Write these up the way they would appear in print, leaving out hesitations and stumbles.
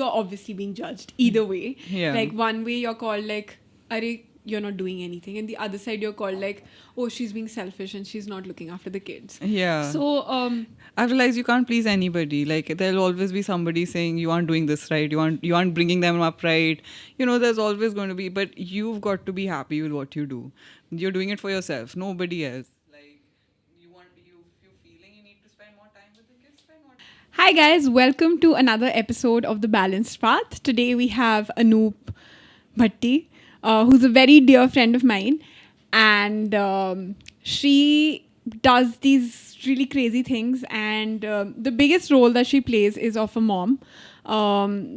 you're obviously being judged either way. Yeah. Like one way you're called like, "Arey, you're not doing anything," and the other side you're called like, "Oh, she's being selfish and she's not looking after the kids." Yeah. So I realized you can't please anybody. Like there'll always be somebody saying you aren't doing this right. You aren't bringing them up right. There's always going to be. But you've got to be happy with what you do. You're doing it for yourself. Nobody else. Like you're feeling you need to spend more time with the kids. Spend more time. Hi guys, welcome to another episode of the Balanced Path. Today we have Anoop Bhatti, who's a very dear friend of mine, and she does these really crazy things, and the biggest role that she plays is of a mom.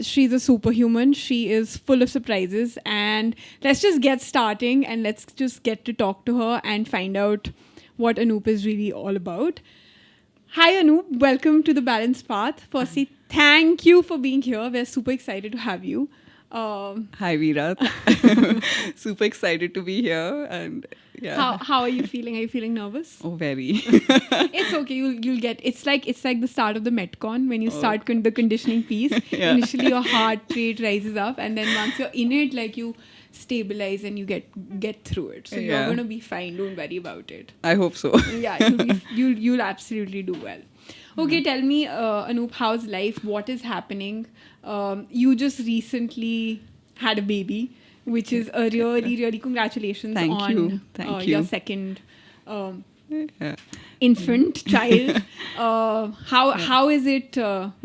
She's a superhuman. She is full of surprises, and let's just get starting and let's just get to talk to her and find out what Anoop is really all about. Hi Anoop, welcome to the Balanced Path. Firstly, thank you for being here. We're super excited to have you. Hi Vera. Super excited to be here, and yeah. How are you feeling? Are you feeling nervous? Oh, very. It's okay. You'll get. It's like the start of the Metcon when you start the conditioning piece. Yeah. Initially, your heart rate rises up, and then once you're in it, like you stabilize and you get through it. So you're Yeah. gonna be fine. Don't worry about it. I hope so. Yeah, you'll absolutely do well. Okay, tell me, Anoop, how's life? What is happening? You just recently had a baby, which is a really congratulations Thank on you. Thank your you. second Yeah. infant child. How is it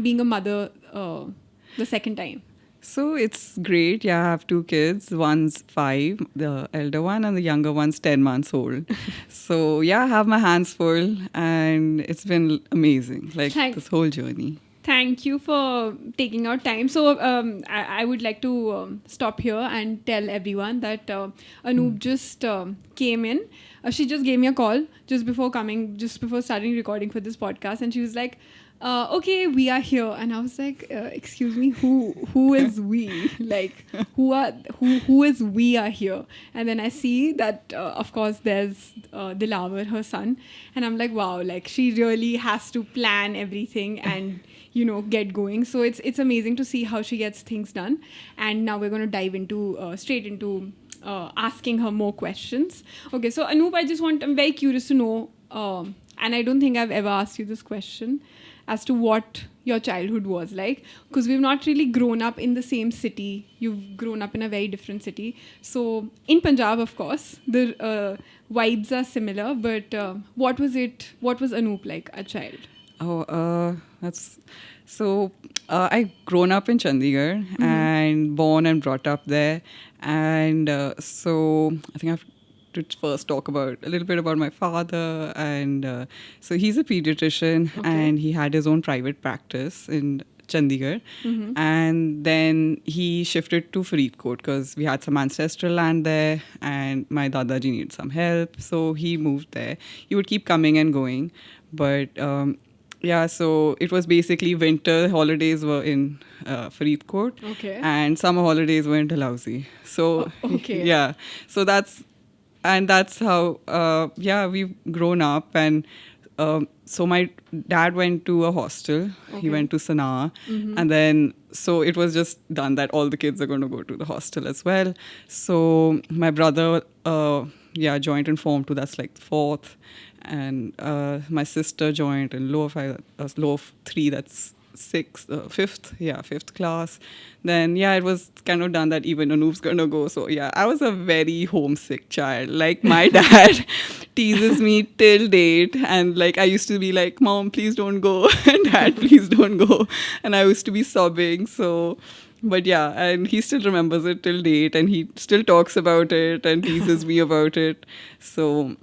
being a mother the second time? So it's great. Yeah, I have two kids. One's 5, the elder one, and the younger one's 10 months old. So yeah, I have my hands full, and it's been amazing. Like this whole journey. Thank you for taking out time. So I would like to stop here and tell everyone that Anoop just came in. She just gave me a call just before starting recording for this podcast, and she was like, "Okay, we are here." And I was like, "Excuse me, who is we? Like, who is we are here?" And then I see that, of course, there's Dilawar, her son, and I'm like, "Wow!" Like she really has to plan everything and get going. So it's amazing to see how she gets things done. And now we're going to dive straight into asking her more questions. Okay, so Anoop, I'm very curious to know, and I don't think I've ever asked you this question, as to what your childhood was like, because we've not really grown up in the same city. You've grown up in a very different city. So in Punjab, of course, the vibes are similar, but what was Anoop like, a child? That's so. I grown up in Chandigarh and born and brought up there, and so I think I have to first talk a little bit about my father. And so he's a pediatrician, and he had his own private practice in Chandigarh, and then he shifted to Faridkot because we had some ancestral land there, and my Dadaji needed some help, so he moved there. He would keep coming and going, but yeah, so it was basically winter holidays were in Faridkot, and summer holidays were in Dalhousie. So yeah, so that's how we've grown up. And so my dad went to a hostel. He went to Sanaa, and then so it was just done that all the kids are going to go to the hostel as well. So my brother joined in Form 2, that's like 4th, and my sister joined in lower 3, that's 5th class. Then it was kind of done that even Anoop's gonna go. So I was a very homesick child. Like my dad teases me till date, and like I used to be like, "Mom, please don't go," and "Dad, please don't go," and I used to be sobbing. So but and he still remembers it till date, and he still talks about it and teases me about it. So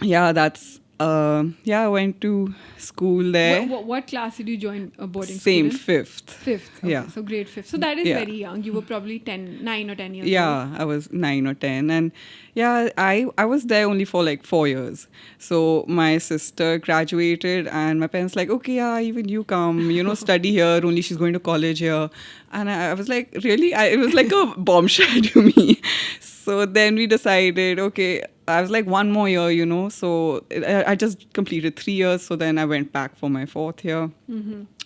that's I went to school there. What class did you join a boarding Same, school in? 5th. 5th. Okay, so grade 5th. So that is very young. You were probably 9 or 10 years old. Yeah, I was 9 or 10. And I was there only for like 4 years. So my sister graduated, and my parents like, "Okay, even you come, study here. Only she's going to college here." And I was like, really? It was like a bombshell to me. So then we decided, okay, I was like, 1 more year, so I just completed 3 years. So then I went back for my 4th year.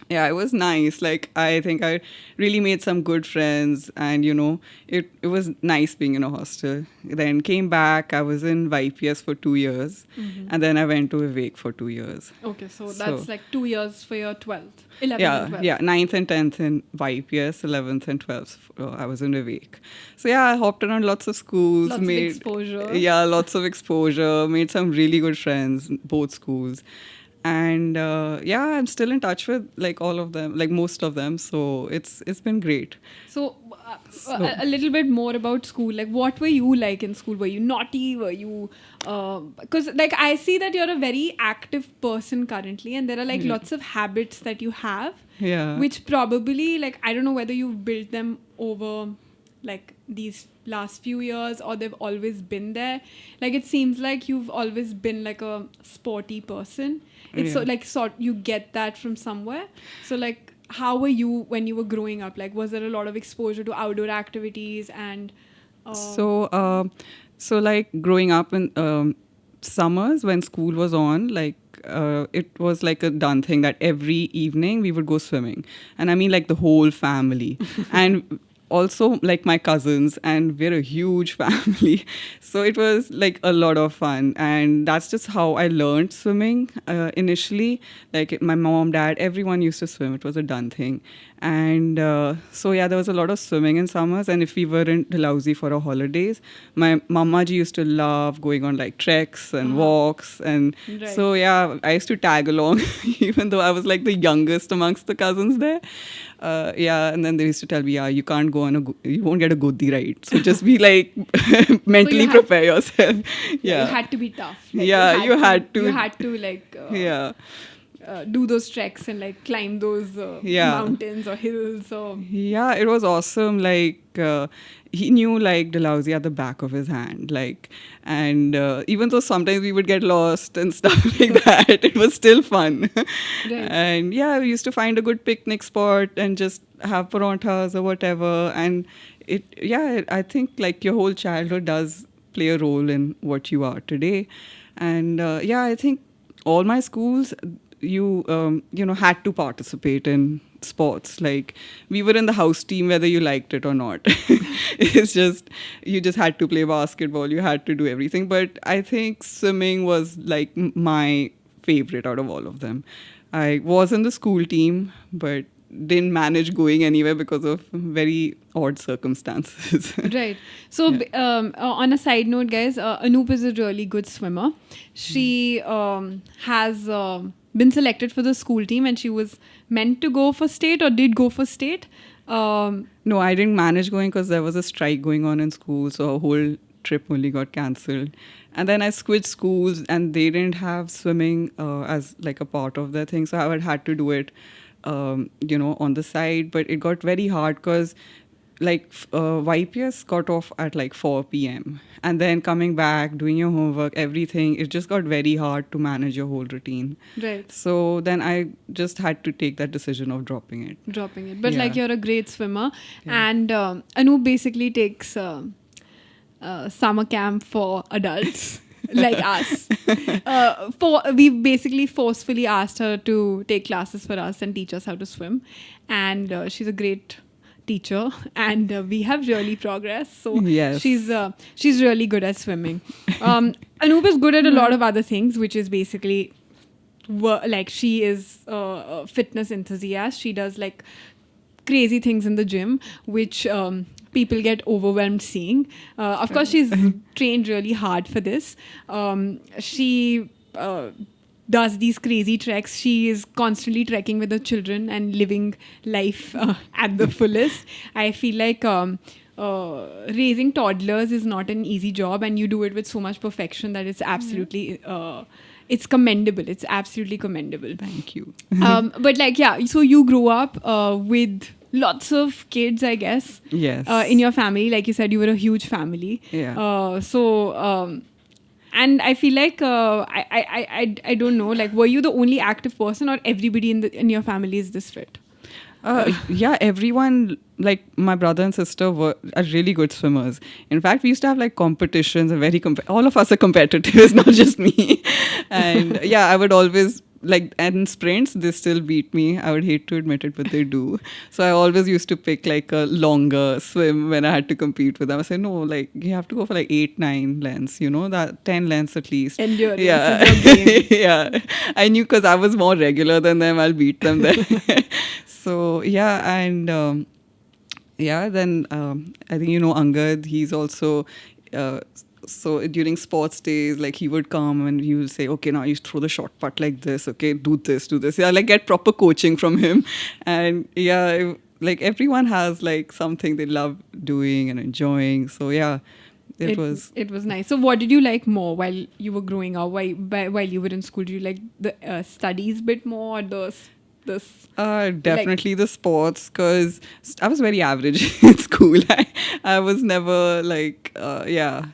Yeah, it was nice. Like, I think I really made some good friends, and it was nice being in a hostel. Then came back. I was in YPS for 2 years, and then I went to Vivek for 2 years. Okay, so So that's like 2 years for your 12th, 11th and yeah, 12th. yeah, 9th and 10th in YPS, 11th and 12th I was in Vivek. So yeah, I hopped around lots of schools, Lots of exposure. yeah, lots of exposure, made some really good friends, both schools. And yeah, I'm still in touch with like all of them, like most of them. So it's been great. So, So a little bit more about school. Like, what were you like in school? Were you naughty? Were you... Because, like, I see that you're a very active person currently, and there are, like, lots of habits that you have, yeah, which probably, like, I don't know whether you've built them over, like, these last few years or they've always been there. Like, it seems like you've always been, like, a sporty person. It's so, like, you get that from somewhere. So, like, how were you when you were growing up? Like, was there a lot of exposure to outdoor activities and... So like growing up in summers when school was on, like it was like a done thing that every evening we would go swimming, and I mean like the whole family, and also like my cousins, and we're a huge family, so it was like a lot of fun, and that's just how I learned swimming initially. Like my mom, dad, everyone used to swim. It was a done thing. And so yeah, there was a lot of swimming in summers, and if we were in Dalhousie for our holidays, my mama ji used to love going on like treks and walks, and so yeah, I used to tag along even though I was like the youngest amongst the cousins there. Yeah, and then they used to tell me, yeah, you can't go on you won't get a godi ride, so just be like mentally prepare yourself. Yeah, you had to be tough. Like, yeah, you had to. You had to like Yeah. Do those treks and like climb those mountains or hills. So yeah, it was awesome. Like he knew like Dalhousie at the back of his hand. Like, and even though sometimes we would get lost and stuff like that, it was still fun. Right. And yeah, we used to find a good picnic spot and just have paranthas or whatever. And I think like your whole childhood does play a role in what you are today. And I think all my schools, you had to participate in sports. Like we were in the house team whether you liked it or not. It's just you just had to play basketball, you had to do everything. But I think swimming was like my favorite out of all of them. I was in the school team but didn't manage going anywhere because of very odd circumstances. Right. So on a side note, guys, Anoop is a really good swimmer. She has been selected for the school team, and she was meant to go for state or did go for state. No, I didn't manage going because there was a strike going on in school, so a whole trip only got cancelled. And then I switched schools, and they didn't have swimming as like a part of their thing, so I had to do it on the side. But it got very hard because like YPS got off at like 4 p.m. and then coming back, doing your homework, everything, it just got very hard to manage your whole routine. Right. So then I just had to take that decision of dropping it. But like you're a great swimmer. Yeah. And Anoop basically takes summer camp for adults. Like us. We basically forcefully asked her to take classes for us and teach us how to swim. And she's a great teacher, and we have really progressed. So yes. She's really good at swimming. Anoop is good at a lot of other things, which is basically like she is a fitness enthusiast. She does like crazy things in the gym, which people get overwhelmed seeing. Of course, she's trained really hard for this. She does these crazy treks. She is constantly trekking with the children and living life at the fullest. I feel like raising toddlers is not an easy job, and you do it with so much perfection that it's absolutely it's commendable. It's absolutely commendable. Thank you. But like, yeah, so you grew up with lots of kids, I guess. Yes. In your family, like you said, you were a huge family. Yeah. And I feel like I don't know. Like, were you the only active person, or everybody in your family is this fit? Yeah, everyone, like my brother and sister are really good swimmers. In fact, we used to have like competitions, and all of us are competitive. It's not just me. And yeah, I would always like, and sprints, they still beat me. I would hate to admit it, but they do. So I always used to pick like a longer swim when I had to compete with them. I said, no, like you have to go for like 8-9 lengths, that 10 lengths at least. Endurance Yeah. is your game. Yeah. I knew because I was more regular than them, I'll beat them there. So yeah, and then I think Angad, he's also so during sports days, like he would come and he would say, okay, now you throw the short putt like this, okay, do this. Yeah, like get proper coaching from him. And yeah, like everyone has like something they love doing and enjoying. So yeah, it was nice. So what did you like more while you were growing up? While you were in school, did you like the studies bit more or this definitely the sports, because I was very average in school. I was never like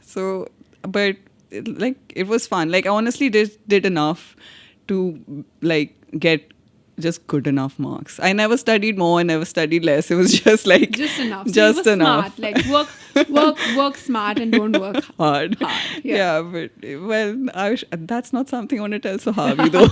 so, but it was fun. Like I honestly did enough to like get just good enough marks. I never studied more, I never studied less. It was just like just enough. So just you were enough. Smart. Like work smart and don't work hard. Yeah. But well, that's not something I want to tell Sahabi though.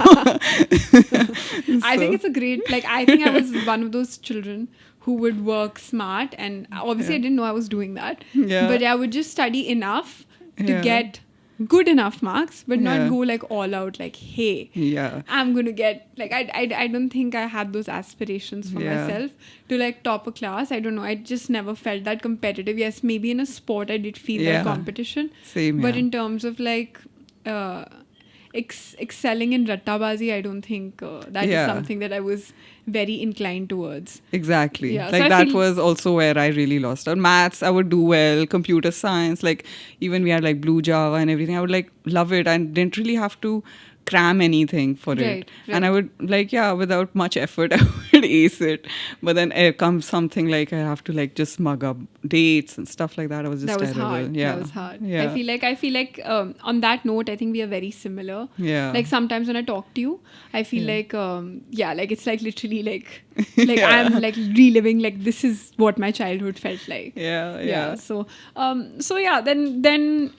I think it's a great, like, I think I was one of those children who would work smart, and obviously I didn't know I was doing that. Yeah. But I would just study enough to Yeah. get good enough marks, but not Yeah. go like all out, like, hey, Yeah. I'm going to get, like, I don't think I had those aspirations for Yeah. myself to like top a class. I don't know. I just never felt that competitive. Yes, maybe in a sport I did feel that competition. Same. But yeah. in terms of like excelling in rattabazi, I don't think that is something that I was very inclined towards. Exactly. Yeah, like so that was also where I really lost out. Maths, I would do well. Computer science, like even we had like Blue Java and everything. I would like love it and didn't really have to cram anything for it. Right. And I would like, without much effort, I would ace it. But then comes something like I have to like just mug up dates and stuff like that. I was just terrible. Hard. Yeah. That was hard. Yeah. I feel like on that note, I think we are very similar. Yeah. Like sometimes when I talk to you, I feel like like it's like literally like I'm like reliving, like this is what my childhood felt like. Yeah. So then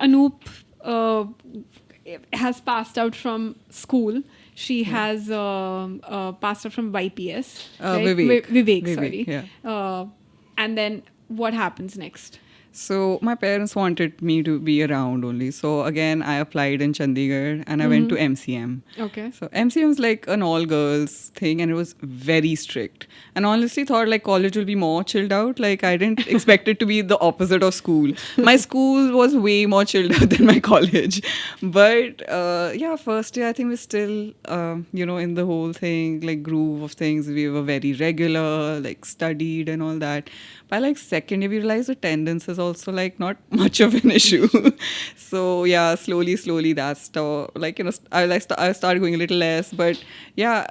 Anoop has passed out from school. She has passed out from YPS. Right? Vivek, sorry. Yeah. And then what happens next? So my parents wanted me to be around only. So again, I applied in Chandigarh and I went to MCM. Okay. So MCM is like an all girls thing and it was very strict. And honestly thought like college will be more chilled out. Like I didn't expect it to be the opposite of school. My school was way more chilled out than my college. But first year I think we're still, in the whole thing, like groove of things. We were very regular, like studied and all that. By like second year, we realized attendance is also like not much of an issue. So yeah, slowly that's like I started going a little less, but yeah,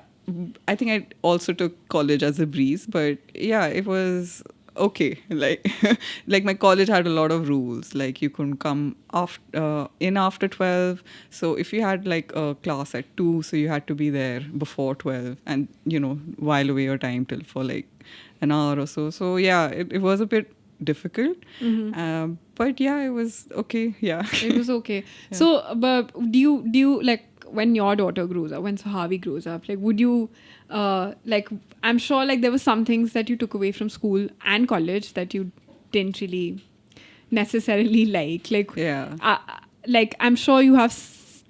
I think I also took college as a breeze. But yeah, it was okay. Like like my college had a lot of rules. Like you couldn't come after 12. So if you had like a class at 2, so you had to be there before 12, and while away your time till for like an hour or so. So yeah, it was a bit difficult. But yeah, it was okay. Yeah. It was okay. Yeah. So, but do you like when your daughter grows up, when Sahavi grows up, like would you like, I'm sure like there were some things that you took away from school and college that you didn't really necessarily like like I'm sure you have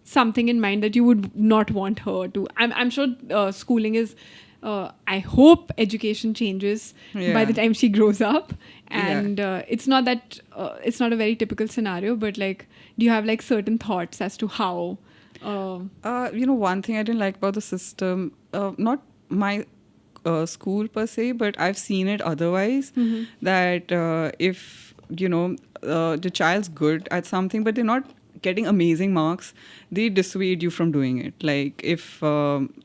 something in mind that you would not want her to. I'm sure schooling is I hope education changes by the time she grows up, and it's not that it's not a very typical scenario, but like do you have like certain thoughts as to how one thing I didn't like about the system, not my school per se, but I've seen it otherwise, that if the child's good at something but they're not getting amazing marks, they dissuade you from doing it. Like if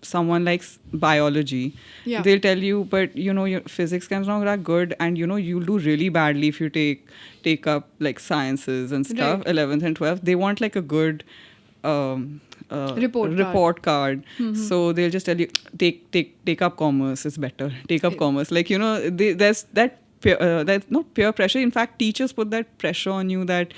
someone likes biology, they'll tell you, but your physics is not that good, and you'll do really badly if you take up like sciences and stuff. 11th and 12th, they want like a good report card. So they'll just tell you, take up commerce, it's better, take up commerce. Like there's that that's not peer pressure. In fact, teachers put that pressure on you that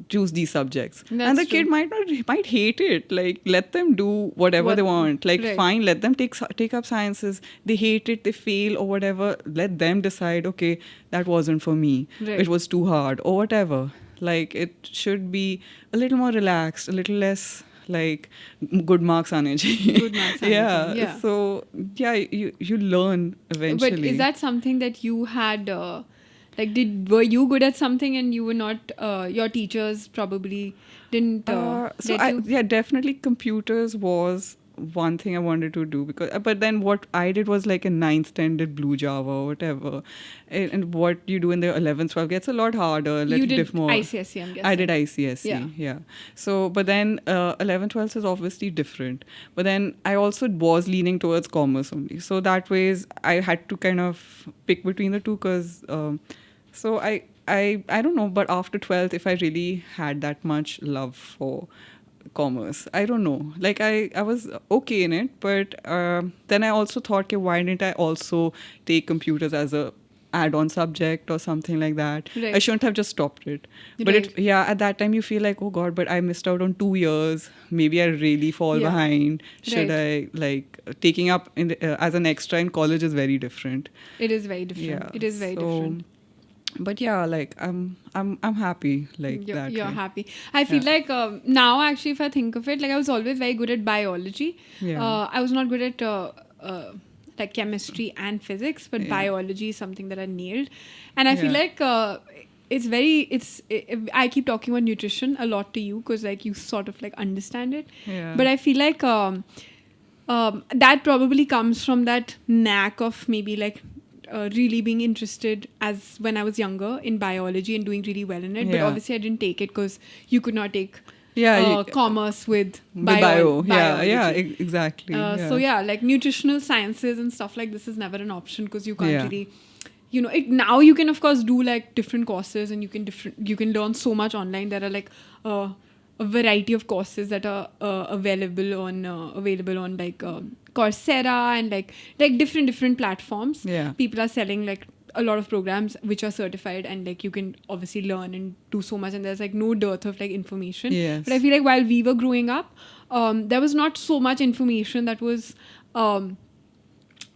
choose these subjects. That's and the true. kid might hate it. Like, let them do whatever they want. Like, right. fine, let them take up sciences. They hate it, they fail or whatever. Let them decide, okay, that wasn't for me. Right. It was too hard or whatever. Like, it should be a little more relaxed, a little less like good marks aane chahiye. Good marks aane chahiye, yeah. So yeah, you learn eventually. But is that something that you had like were you good at something and you were not your teachers probably didn't let you? Definitely computers was one thing I wanted to do, because but then what I did was like in 9th 10th did blue Java or whatever, and what you do in the 11th 12th gets a lot harder. You did more. ICSE, I'm guessing. I did ICSE, yeah. So but then 11th 12th is obviously different, but then I also was leaning towards commerce only, so that ways I had to kind of pick between the two, because so I don't know, but after 12th, if I really had that much love for commerce, I don't know. Like, I was okay in it, but then I also thought, okay, why didn't I also take computers as a add-on subject or something like that? Right. I shouldn't have just stopped it. But Right. at that time you feel like, oh God, but I missed out on 2 years. Maybe I really fall behind. Should I, like, taking up as an extra in college is very different. It is very different. Yeah. It is very different. But yeah, like I'm happy like you're, that. You're way. happy. I feel like now actually, if I think of it, like I was always very good at biology. Yeah. I was not good at like chemistry and physics, but biology is something that I nailed. And I feel like I keep talking about nutrition a lot to you because like you sort of like understand it. Yeah. But I feel like that probably comes from that knack of maybe like really being interested as when I was younger in biology and doing really well in it. But obviously I didn't take it because you could not take commerce with biology. Yeah, Exactly. So like nutritional sciences and stuff like this is never an option because you can't really, you know, now you can of course do like different courses and you can learn so much online. There are like a variety of courses that are available on like Coursera and like different platforms. People are selling like a lot of programs which are certified and like you can obviously learn and do so much, and there's like no dearth of like information. But I feel like while we were growing up, there was not so much information that was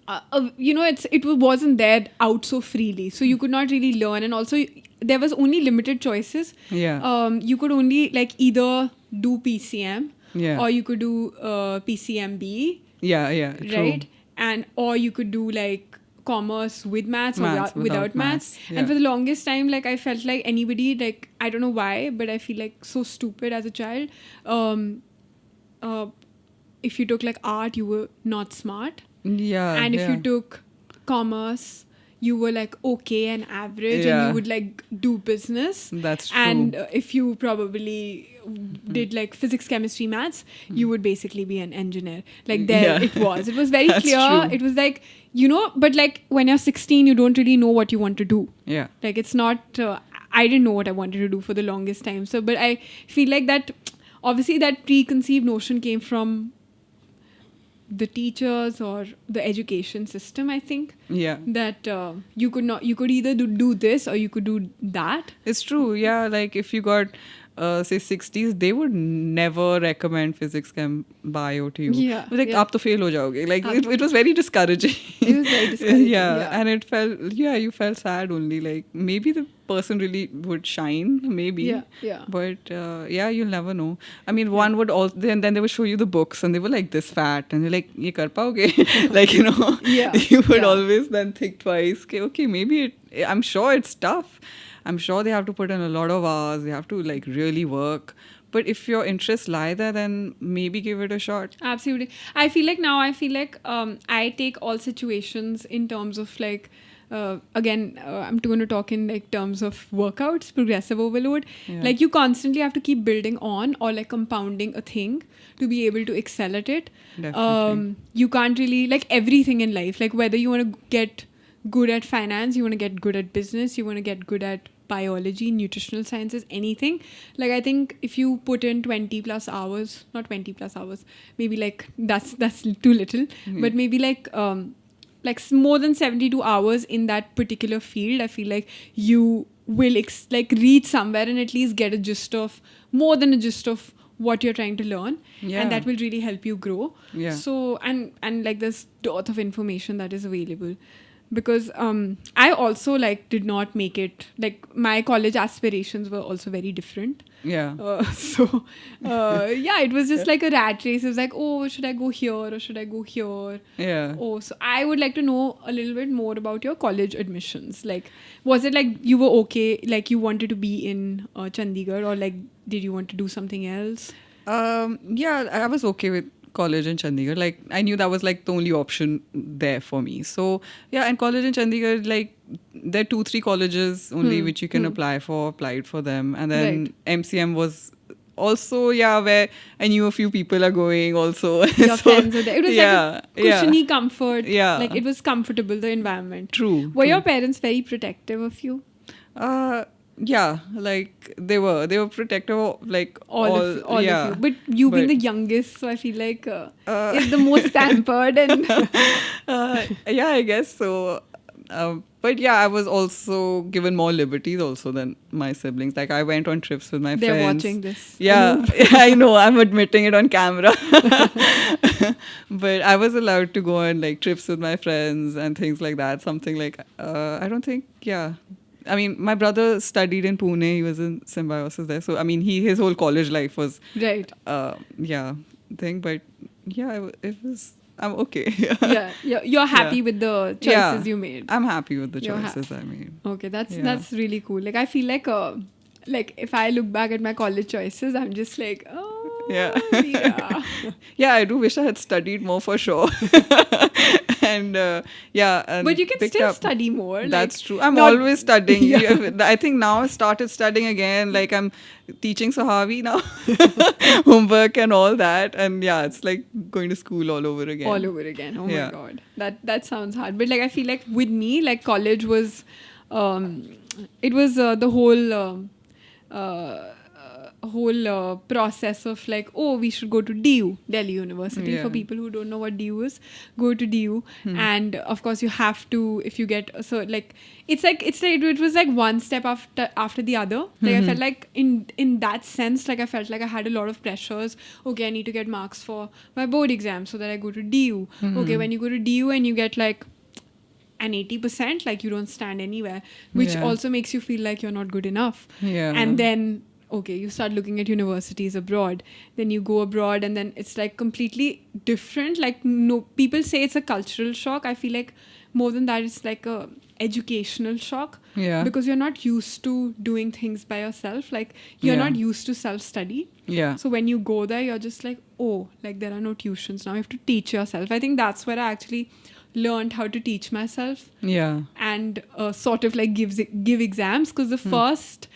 it wasn't there out so freely, so you could not really learn, and also there was only limited choices. You could only like either do PCM or you could do PCMB, right? And or you could do like commerce with maths or without maths. And for the longest time, like I felt like anybody, like I don't know why, but I feel like so stupid as a child. If you took like art, you were not smart. And if you took commerce, you were like okay and average, and you would like do business. That's true. And if you probably did like physics, chemistry, maths, you would basically be an engineer. Like it was very clear. True. It was like, you know, but like when you're 16, you don't really know what you want to do. Like it's not, I didn't know what I wanted to do for the longest time. So, but I feel like that, obviously that preconceived notion came from the teachers or the education system, I think. That you could either do this or you could do that. It's true. Like if you got say 60s, they would never recommend physics chem bio to you. Like aap to fail ho jaoge. Like it was very discouraging. It was very discouraging. And it felt you felt sad only. Like maybe the person really would shine, maybe. But you'll never know. I mean, one would also then they would show you the books and they were like this fat and they're like, ye kar paoge? Like, you know, you would always then think twice. Okay, maybe I'm sure it's tough. I'm sure they have to put in a lot of hours. They have to like really work. But if your interests lie there, then maybe give it a shot. Absolutely. I feel like I take all situations in terms of like, again, I'm going to talk in like terms of workouts, progressive overload. Like you constantly have to keep building on or like compounding a thing to be able to excel at it. Definitely. You can't really, like everything in life, like whether you want to get good at finance, you want to get good at business, you want to get good at biology, nutritional sciences, anything. Like I think if you put in 20 plus hours, not 20 plus hours, maybe like that's too little, but maybe like more than 72 hours in that particular field, I feel like you will reach somewhere and at least get a gist of, more than a gist of what you're trying to learn. Yeah. And that will really help you grow. Yeah. So, and like this dearth of information that is available. Because I also like did not make it, like my college aspirations were also very different. Yeah. Yeah, it was just like a rat race. It was like, oh, should I go here or should I go here? Yeah. Oh, so I would like to know a little bit more about your college admissions. Like, was it like you were okay, like you wanted to be in Chandigarh, or like did you want to do something else? Yeah, I was okay with college in Chandigarh. Like, I knew that was like the only option there for me. So yeah, and college in Chandigarh, like there are 2-3 colleges only which you can applied for them, and then MCM was also where I knew a few people are going also. Your friends were there. It was like a cushiony comfort. Yeah, like it was comfortable, the environment. True. Were your parents very protective of you? Yeah, like they were protective of like all of you. But you being the youngest, so I feel like is the most pampered and yeah, I guess so. But yeah, I was also given more liberties also than my siblings. Like I went on trips with my friends. They're watching this. Yeah, I know. I'm admitting it on camera. But I was allowed to go on like trips with my friends and things like that. Something like I don't think. Yeah. I mean, my brother studied in Pune. He was in Symbiosis there. So, I mean, his whole college life was... Right. Thing. But, yeah, it was... I'm okay. You're happy with the choices you made. I'm happy with the choices I made. Okay, that's really cool. Like, I feel like if I look back at my college choices, I'm just like, oh, yeah. Yeah, I do wish I had studied more for sure. And but you can still study more. That's true. I'm always studying. I think now I started studying again. Like I'm teaching Sahavi now, homework and all that. And yeah, it's like going to school all over again. Oh my God, that sounds hard. But like I feel like with me, like college was, it was the whole process of like, oh, we should go to DU, Delhi University. For people who don't know what DU is, go to DU. And of course you have to, if you get, so like it was like one step after the other. Like I felt like in that sense, like I felt like I had a lot of pressures. Okay, I need to get marks for my board exam so that I go to DU. Okay, when you go to DU and you get like an 80%, like you don't stand anywhere, which also makes you feel like you're not good enough. And then okay, you start looking at universities abroad, then you go abroad and then it's like completely different. Like no, people say it's a cultural shock. I feel like more than that, it's like a educational shock. Because you're not used to doing things by yourself. Like you're not used to self-study. So when you go there, you're just like, oh, like there are no tuitions now. You have to teach yourself. I think that's where I actually learned how to teach myself. And sort of like give exams. Because the first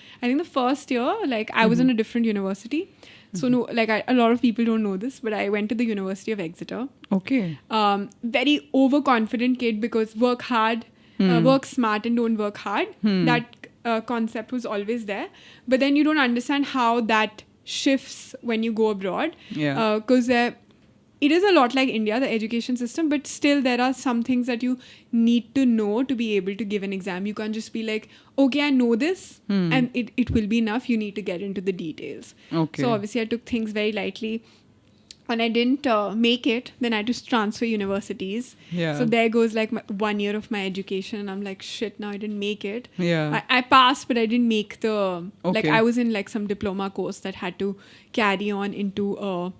year, like I was in a different university. So no, like a lot of people don't know this, but I went to the University of Exeter. Okay. Very overconfident kid, because work hard, work smart and don't work hard. That concept was always there. But then you don't understand how that shifts when you go abroad. Because it is a lot like India, the education system, but still there are some things that you need to know to be able to give an exam. You can't just be like, okay, I know this and it will be enough. You need to get into the details. Okay. So obviously I took things very lightly. When I didn't make it, then I had to transfer universities. So there goes like 1 year of my education. And I'm like, shit, now I didn't make it. I passed, but I didn't make the... Like I was in like some diploma course that had to carry on into a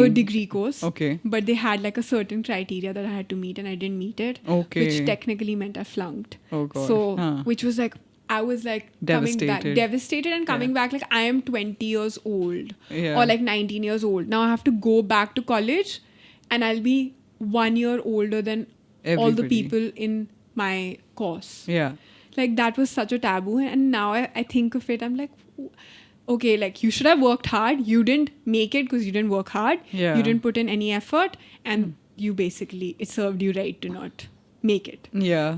degree course. Okay. But they had like a certain criteria that I had to meet and I didn't meet it. Okay. Which technically meant I flunked. Oh God. So, which was like, I was like devastated and coming back like I am 20 years old or like 19 years old. Now I have to go back to college and I'll be 1 year older than all the people in my course. Like that was such a taboo. And now I think of it, I'm like, okay, like you should have worked hard. You didn't make it because you didn't work hard. You didn't put in any effort and you basically, it served you right to not make it.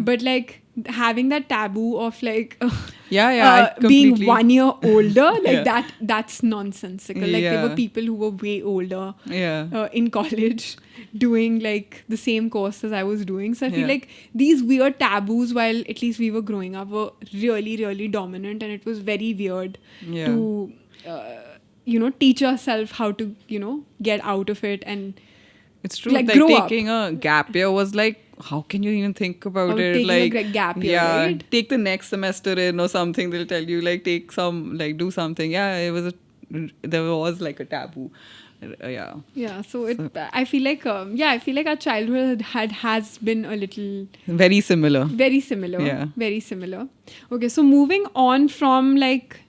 But like having that taboo of like Yeah, I being completely- 1 year older, like Yeah. that's nonsensical. Like there were Yeah. people who were way older Yeah. in college doing like the same course as I was doing. So I feel Yeah. like these weird taboos, while at least we were growing up, were really, really dominant, and it was very weird Yeah. to teach yourself how to get out of it and It's true. like Like grow up. taking a gap year was like, how can you even think about it? Taking a Like gap year, yeah, right? take the next semester in or something. They'll tell you like take some like do something. Yeah, there was like a taboo. Yeah. Yeah, so I feel like I feel like our childhood has been a little Very similar. very similar. Yeah. Very similar. Okay, so moving on from like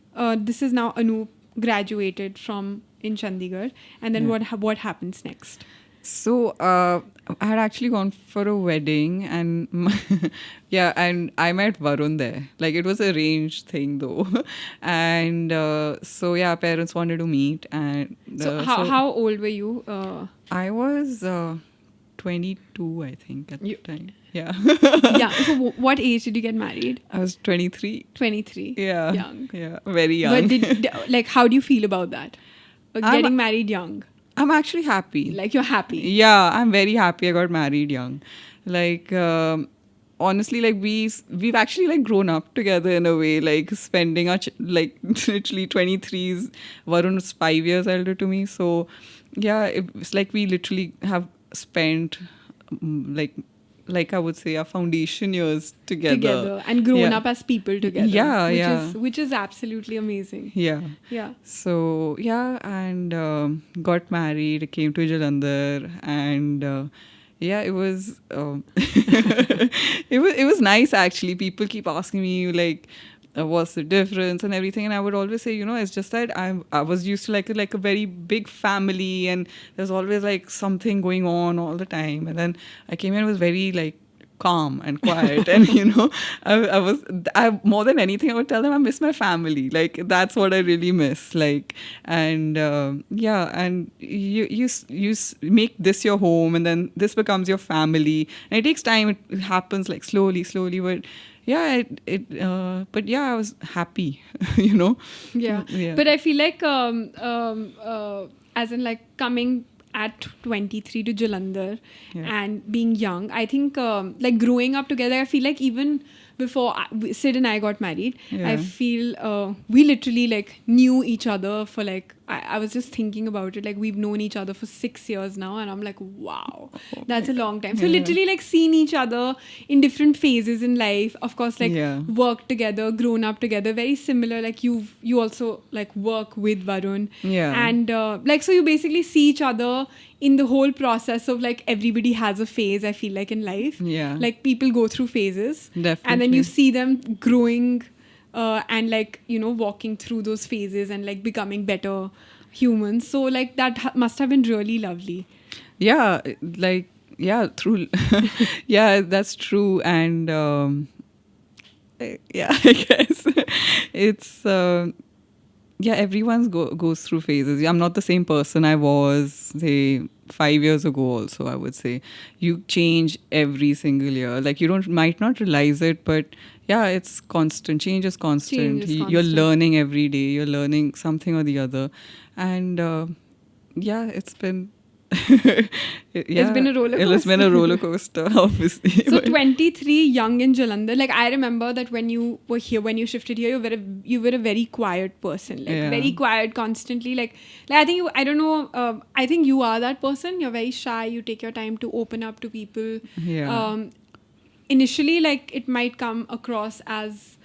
this is now Anoop graduated from in Chandigarh, and then Yeah. what happens next? So I had actually gone for a wedding, and yeah, and I met Varun there. Like it was a arranged thing though, and so yeah, parents wanted to meet, and So how old were you? I was 22, I think, at the time. Yeah, Yeah. So what age did you get married? I was 23. 23. Yeah, Young. Yeah, very young. But like, how do you feel about that? Getting married young. I'm actually happy. Like you're happy. Yeah, I'm very happy I got married young. Like honestly, like we've actually like grown up together in a way, like spending our like literally 23s. Varun was 5 years elder to me, so yeah, it's like we literally have spent like I would say our foundation years together and grown Yeah. up as people together. Yeah, which is absolutely amazing. Yeah. Yeah. So yeah, and got married, came to Jalandhar, and yeah, it was it was nice actually. People keep asking me like, what's the difference and everything, and I would always say, it's just that I was used to like a very big family, and there's always like something going on all the time, and then I came here, it was very like calm and quiet and I more than anything I would tell them I miss my family, like that's what I really miss, like, and yeah, and you make this your home, and then this becomes your family, and it takes time, it happens like slowly, but yeah, but yeah, I was happy, Yeah. But I feel like as in like coming at 23 to Jalandhar and being young, I think like growing up together, I feel like even before Sid and I got married, I feel we literally like knew each other for like, I was just thinking about it, like we've known each other for 6 years now, and I'm like, wow, that's a long time. So literally like seen each other in different phases in life, of course, like worked together, grown up together, very similar, like you also like work with Varun, and like so you basically see each other in the whole process of like everybody has a phase, I feel like in life, like people go through phases. Definitely. And then you see them growing and like walking through those phases and like becoming better humans, so like that must have been really lovely. Yeah, like true. Yeah, that's true. And yeah, I guess it's yeah, everyone goes through phases. I'm not the same person I was, say, 5 years ago also, I would say. You change every single year. Like, you might not realize it, but yeah, it's constant. Change is constant. You're learning every day. You're learning something or the other. And yeah, it's been... It's been a roller coaster. It's been a roller coaster, obviously. So 23, young in Jalandhar. Like I remember that when you were here, when you shifted here, you were a very quiet person. Like very quiet, constantly. Like I think I don't know. I think you are that person. You're very shy. You take your time to open up to people. Yeah. Initially, like it might come across as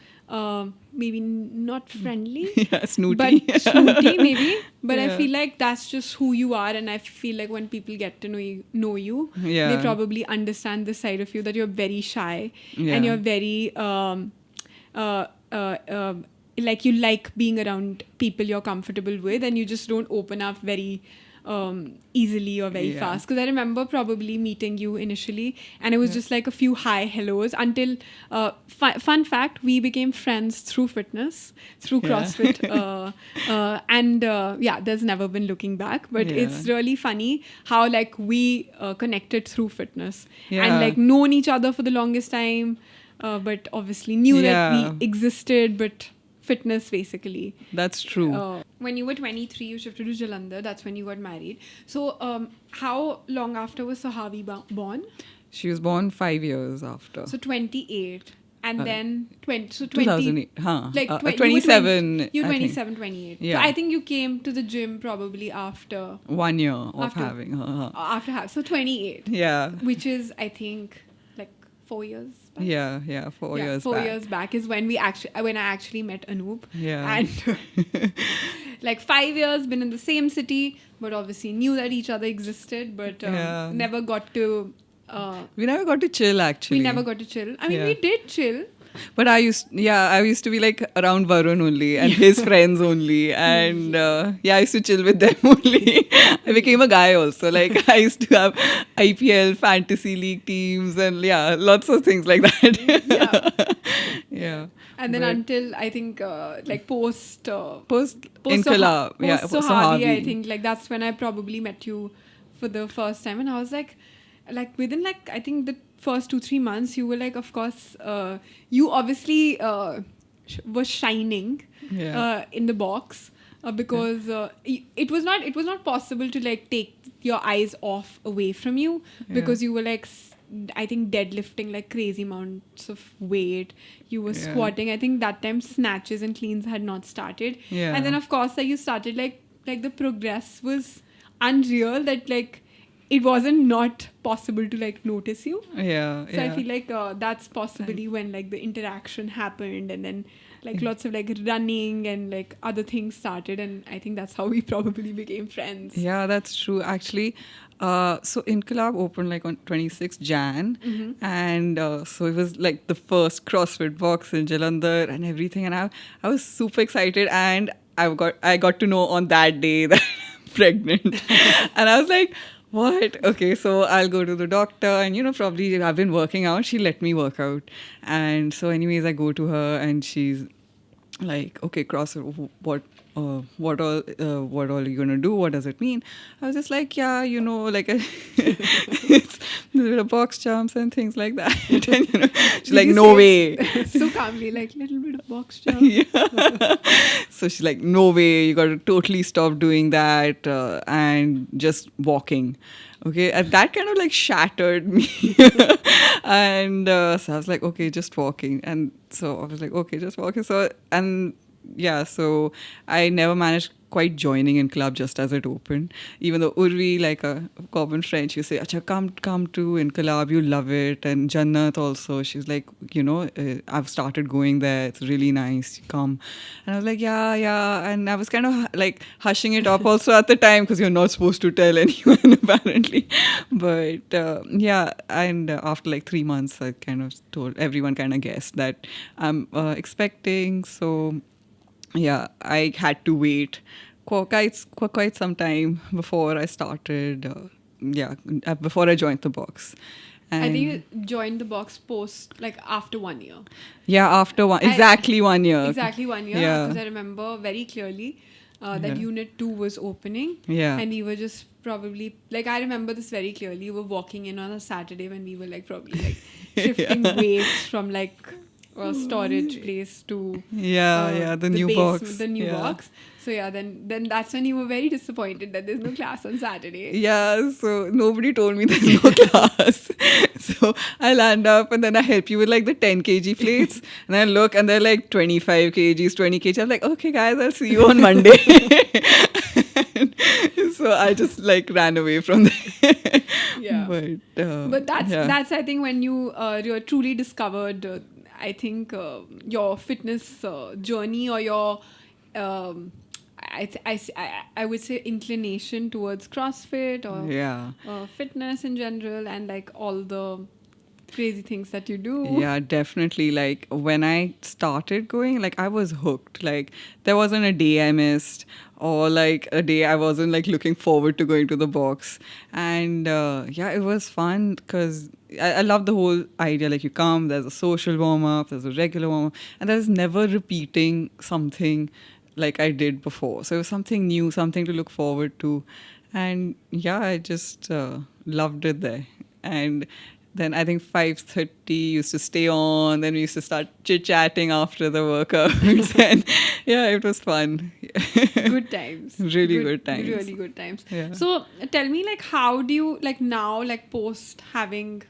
maybe not friendly, snooty, but snooty maybe. But I feel like that's just who you are, and I feel like when people get to know you, they probably understand this side of you, that you're very shy and you're very like you like being around people you're comfortable with, and you just don't open up very easily or very fast. Because I remember probably meeting you initially, and it was just like a few hi hellos until fun fact, we became friends through fitness, through CrossFit, and there's never been looking back, but it's really funny how like we connected through fitness and like known each other for the longest time. but obviously knew that Yeah. we existed, but fitness basically. That's true. When you were 23, you shifted to Jalandhar. That's when you got married. So, how long after was Sahavi born? She was born 5 years after. So 28, and then 20. So 20. 2008. Huh. Like 27. You're I think. 27, 28. Yeah. So I think you came to the gym probably after 1 year of After. having her. after so 28, Yeah. which is I think like 4 years. Back. Yeah. 4 years 4 back. years back is when I actually met Anoop. Yeah. And like 5 years been in the same city, but obviously knew that each other existed, but Yeah. never got to. We never got to chill actually. We never got to chill. I mean, Yeah. we did chill. But I used to be like around Varun only and his friends only. And I used to chill with them only. I became a guy also. Like I used to have IPL, fantasy league teams and lots of things like that. Yeah. And then But until I think like post post Inqilab. Yeah. post Sahavi, I think like that's when I probably met you for the first time, and I was like within like I think the first 2-3 months you were like, of course, you obviously were shining Yeah. in the box because it was not possible to like take your eyes off away from you because you were like I think deadlifting like crazy amounts of weight. You were squatting. I think that time snatches and cleans had not started. Yeah. And then of course like you started like the progress was unreal, that like it wasn't not possible to like notice you. Yeah. So I feel like that's possibly when like the interaction happened, and then like lots of like running and like other things started, and I think that's how we probably became friends. Yeah, that's true. Actually, so Inqilab opened like on 26th Jan, and so it was like the first CrossFit box in Jalandhar and everything, and I was super excited, and I got to know on that day that I'm pregnant, and I was like, what? Okay, so I'll go to the doctor, and probably I've been working out. She let me work out, and so anyways, I go to her, and she's like, okay, CrossFit, what all are you gonna do? What does it mean? I was just like, yeah, like it's a bit of box jumps and things like that. And she's Did like, you no say way. it so calmly, like little bit of box jump. Yeah. So she's like, no way, you got to totally stop doing that and just walking. Okay, and that kind of like shattered me. And so I was like, okay, just walking. And so I was like, okay, just walking. So, and yeah, so I never managed quite joining in club just as it opened. Even though Urvi, like a common friend, she would say, "Acha, come to Inqilab, you love it." And Jannat also, she's like, I've started going there. It's really nice. Come. And I was like, yeah. And I was kind of like hushing it up also at the time because you're not supposed to tell anyone apparently. But and after like 3 months, I kind of told everyone, kind of guessed that I'm expecting. So yeah, I had to wait quite some time before I started. Before I joined the box. And I think you joined the box post like after 1 year. Yeah, after exactly 1 year. Exactly 1 year, Yeah. because I remember very clearly that Yeah. Unit 2 was opening. Yeah. And we were just probably, like I remember this very clearly. We were walking in on a Saturday when we were like probably like shifting weights from like a storage place to the new box. The new box. So yeah, then that's when you were very disappointed that there's no class on Saturday. Yeah, so nobody told me there's no class. So I land up and then I help you with like the 10 kg plates. And I look and they're like 25 kgs, 20 kg. I'm like, okay guys, I'll see you on Monday. So I just like ran away from there. Yeah. But that's I think when you truly discovered I think your fitness journey, or your I would say inclination towards CrossFit or fitness in general, and like all the crazy things that you do. Yeah, definitely. Like when I started going, like I was hooked. Like there wasn't a day I missed, or like a day I wasn't like looking forward to going to the box. And it was fun because I love the whole idea. Like you come, there's a social warm up, there's a regular warm up, and there's never repeating something like I did before. So it was something new, something to look forward to. And yeah, I just loved it there. And then I think 5:30 used to stay on. Then we used to start chit-chatting after the workouts. And yeah, it was fun. Good times. Really good times. Really good times. Yeah. So tell me, like, how do you, like, now, like, post having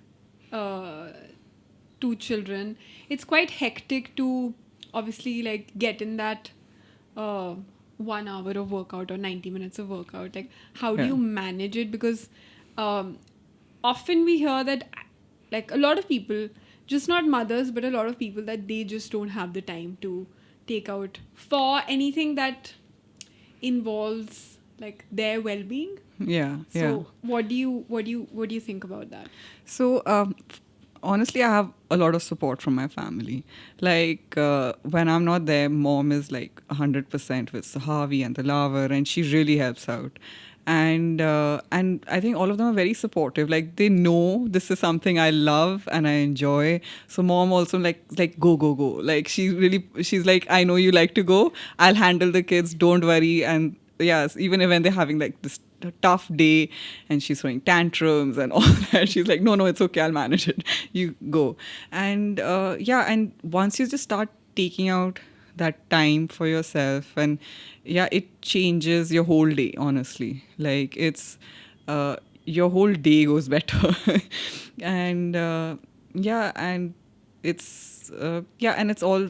2 children, it's quite hectic to obviously, like, get in that 1 hour of workout or 90 minutes of workout. Like, how do Yeah. you manage it? Because often we hear that, like, a lot of people, just not mothers, but a lot of people, that they just don't have the time to take out for anything that involves, like, their well-being. Yeah. So Yeah. what do you think about that? So, honestly, I have a lot of support from my family. Like, when I'm not there, mom is like 100% with Sahavi and the lover, and she really helps out. And I think all of them are very supportive. Like, they know this is something I love and I enjoy. So mom also like go. Like, she's like, I know you like to go. I'll handle the kids. Don't worry. And yes, even when they're having like this tough day and she's throwing tantrums and all that, she's like, no, it's okay, I'll manage it, you go. And and once you just start taking out that time for yourself, and yeah, it changes your whole day, honestly. Like, it's your whole day goes better. And and it's all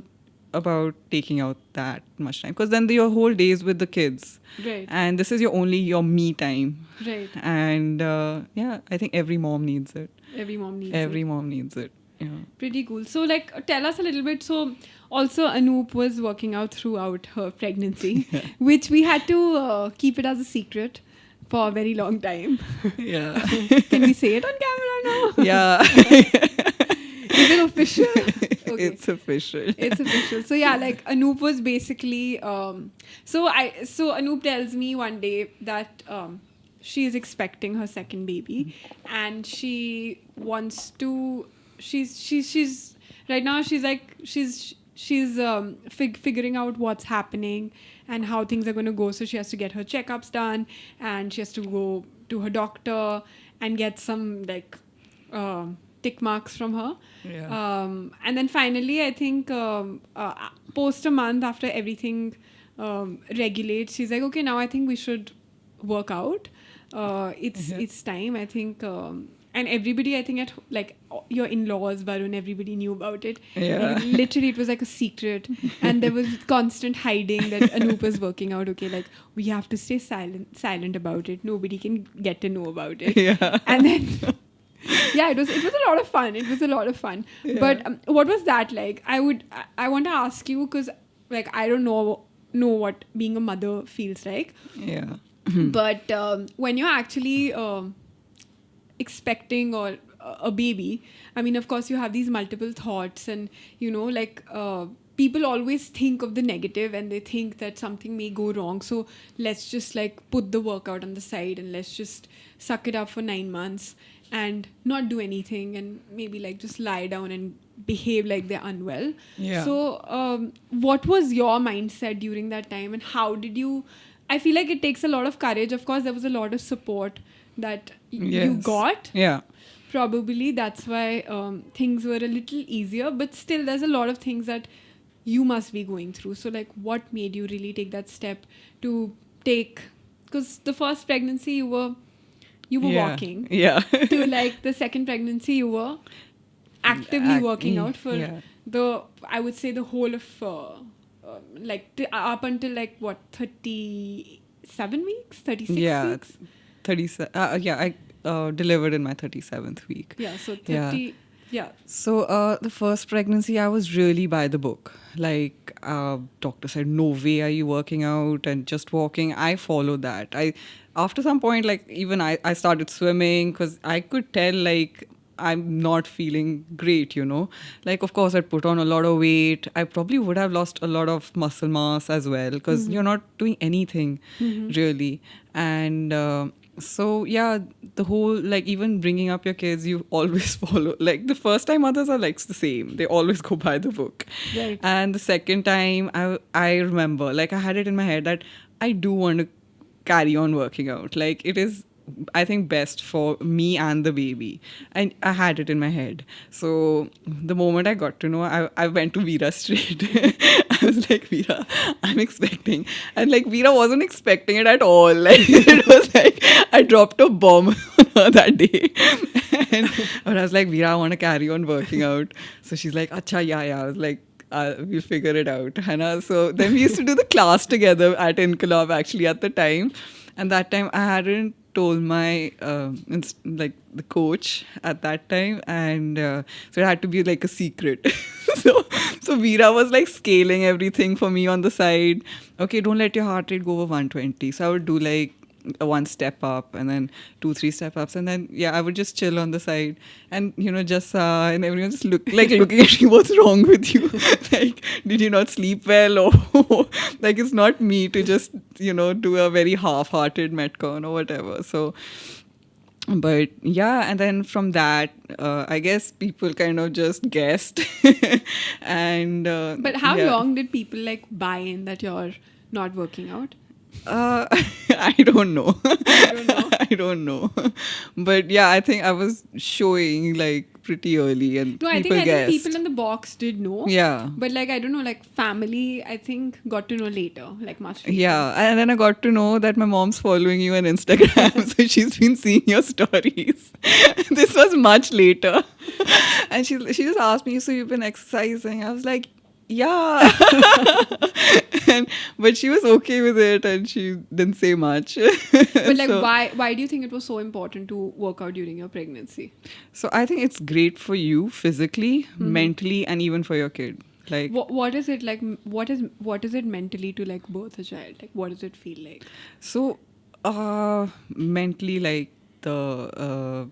about taking out that much time, because then your whole day is with the kids, Right. and this is your me time. Right. And I think every mom needs it. Every mom needs Every it. mom needs it. Yeah. Pretty cool. So, like, tell us a little bit. So, also, Anoop was working out throughout her pregnancy, which we had to keep it as a secret for a very long time. Yeah. Can we say it on camera now? Yeah. Is it official? Okay. It's official. It's official. So yeah, like, Anoop was basically so Anoop tells me one day that she is expecting her second baby, and she wants to she's right now, she's like she's figuring out what's happening and how things are going to go. So she has to get her checkups done, and she has to go to her doctor and get some, like, tick marks from her. Yeah. And then finally, I think post a month after everything regulates, she's like, okay, now I think we should work out. It's time, I think. And everybody, I think, at like your in-laws, Varun, everybody knew about it. Yeah. Like, literally, it was like a secret, and there was constant hiding that Anoop was working out. Okay, like, we have to stay silent about it. Nobody can get to know about it. Yeah. And then. Yeah, it was a lot of fun. It was a lot of fun. Yeah. But what was that like? I want to ask you, because, like, I don't know what being a mother feels like. Yeah. But when you're actually expecting or a baby, I mean, of course, you have these multiple thoughts, and like, people always think of the negative, and they think that something may go wrong. So let's just, like, put the workout on the side, and let's just suck it up for 9 months and not do anything, and maybe, like, just lie down and behave like they're unwell. Yeah. So what was your mindset during that time, and how did you... I feel like it takes a lot of courage. Of course, there was a lot of support that you Yes. got. Yeah. Probably that's why things were a little easier, but still there's a lot of things that you must be going through. So, like, what made you really take that step to take... Because the first pregnancy you were Yeah. walking. Yeah. To, like, the second pregnancy you were actively working out for I would say the whole of up until, like, what, 37 weeks, 36 weeks. 37. I delivered in my 37th week. Yeah, so 30. Yeah. So the first pregnancy, I was really by the book. Like, doctor said, no way are you working out and just walking. I followed that. After some point, like, even I started swimming, because I could tell, like, I'm not feeling great, Like, of course, I'd put on a lot of weight. I probably would have lost a lot of muscle mass as well, because you're not doing anything, really. And so, yeah, the whole, like, even bringing up your kids, you always follow. Like, the first time mothers are, like, the same. They always go by the book. Right. And the second time, I remember, like, I had it in my head that I do want to carry on working out. Like, it is I think, best for me and the baby. And I had it in my head. So the moment I got to know, I went to Vera straight. I was like, Vera, I'm expecting. And like Vera wasn't expecting it at all. Like it was like I dropped a bomb on her that day. But I was like, Vera, I want to carry on working out. So she's like, Acha, yeah. I was like, we'll figure it out. Hannah. So then we used to do the class together at Inqilab actually at the time. And that time I hadn't told my like the coach at that time, and so it had to be like a secret. so Veera was like scaling everything for me on the side. Okay, don't let your heart rate go over 120. So I would do like a 1 step up and then 2-3 step ups, and then I would just chill on the side, and just and everyone just looking at me, what's wrong with you? Like, did you not sleep well? Or like, it's not me to just do a very half-hearted metcon or whatever. So but and then from that I guess people kind of just guessed. And but how long did people like buy in that you're not working out? I don't know. I don't know. But I think I was showing like pretty early, and I think people in the box did know. Yeah. But like, I don't know, like family, I think got to know later, like much later. Yeah, and then I got to know that my mom's following you on Instagram, so she's been seeing your stories. This was much later, and she just asked me, so you've been exercising? I was like, yeah. But she was okay with it, and she didn't say much. But like, why do you think it was so important to work out during your pregnancy? So I think it's great for you physically, mentally, and even for your kid. Like, what is it like? What is it mentally to like birth a child? Like, what does it feel like? So mentally, like the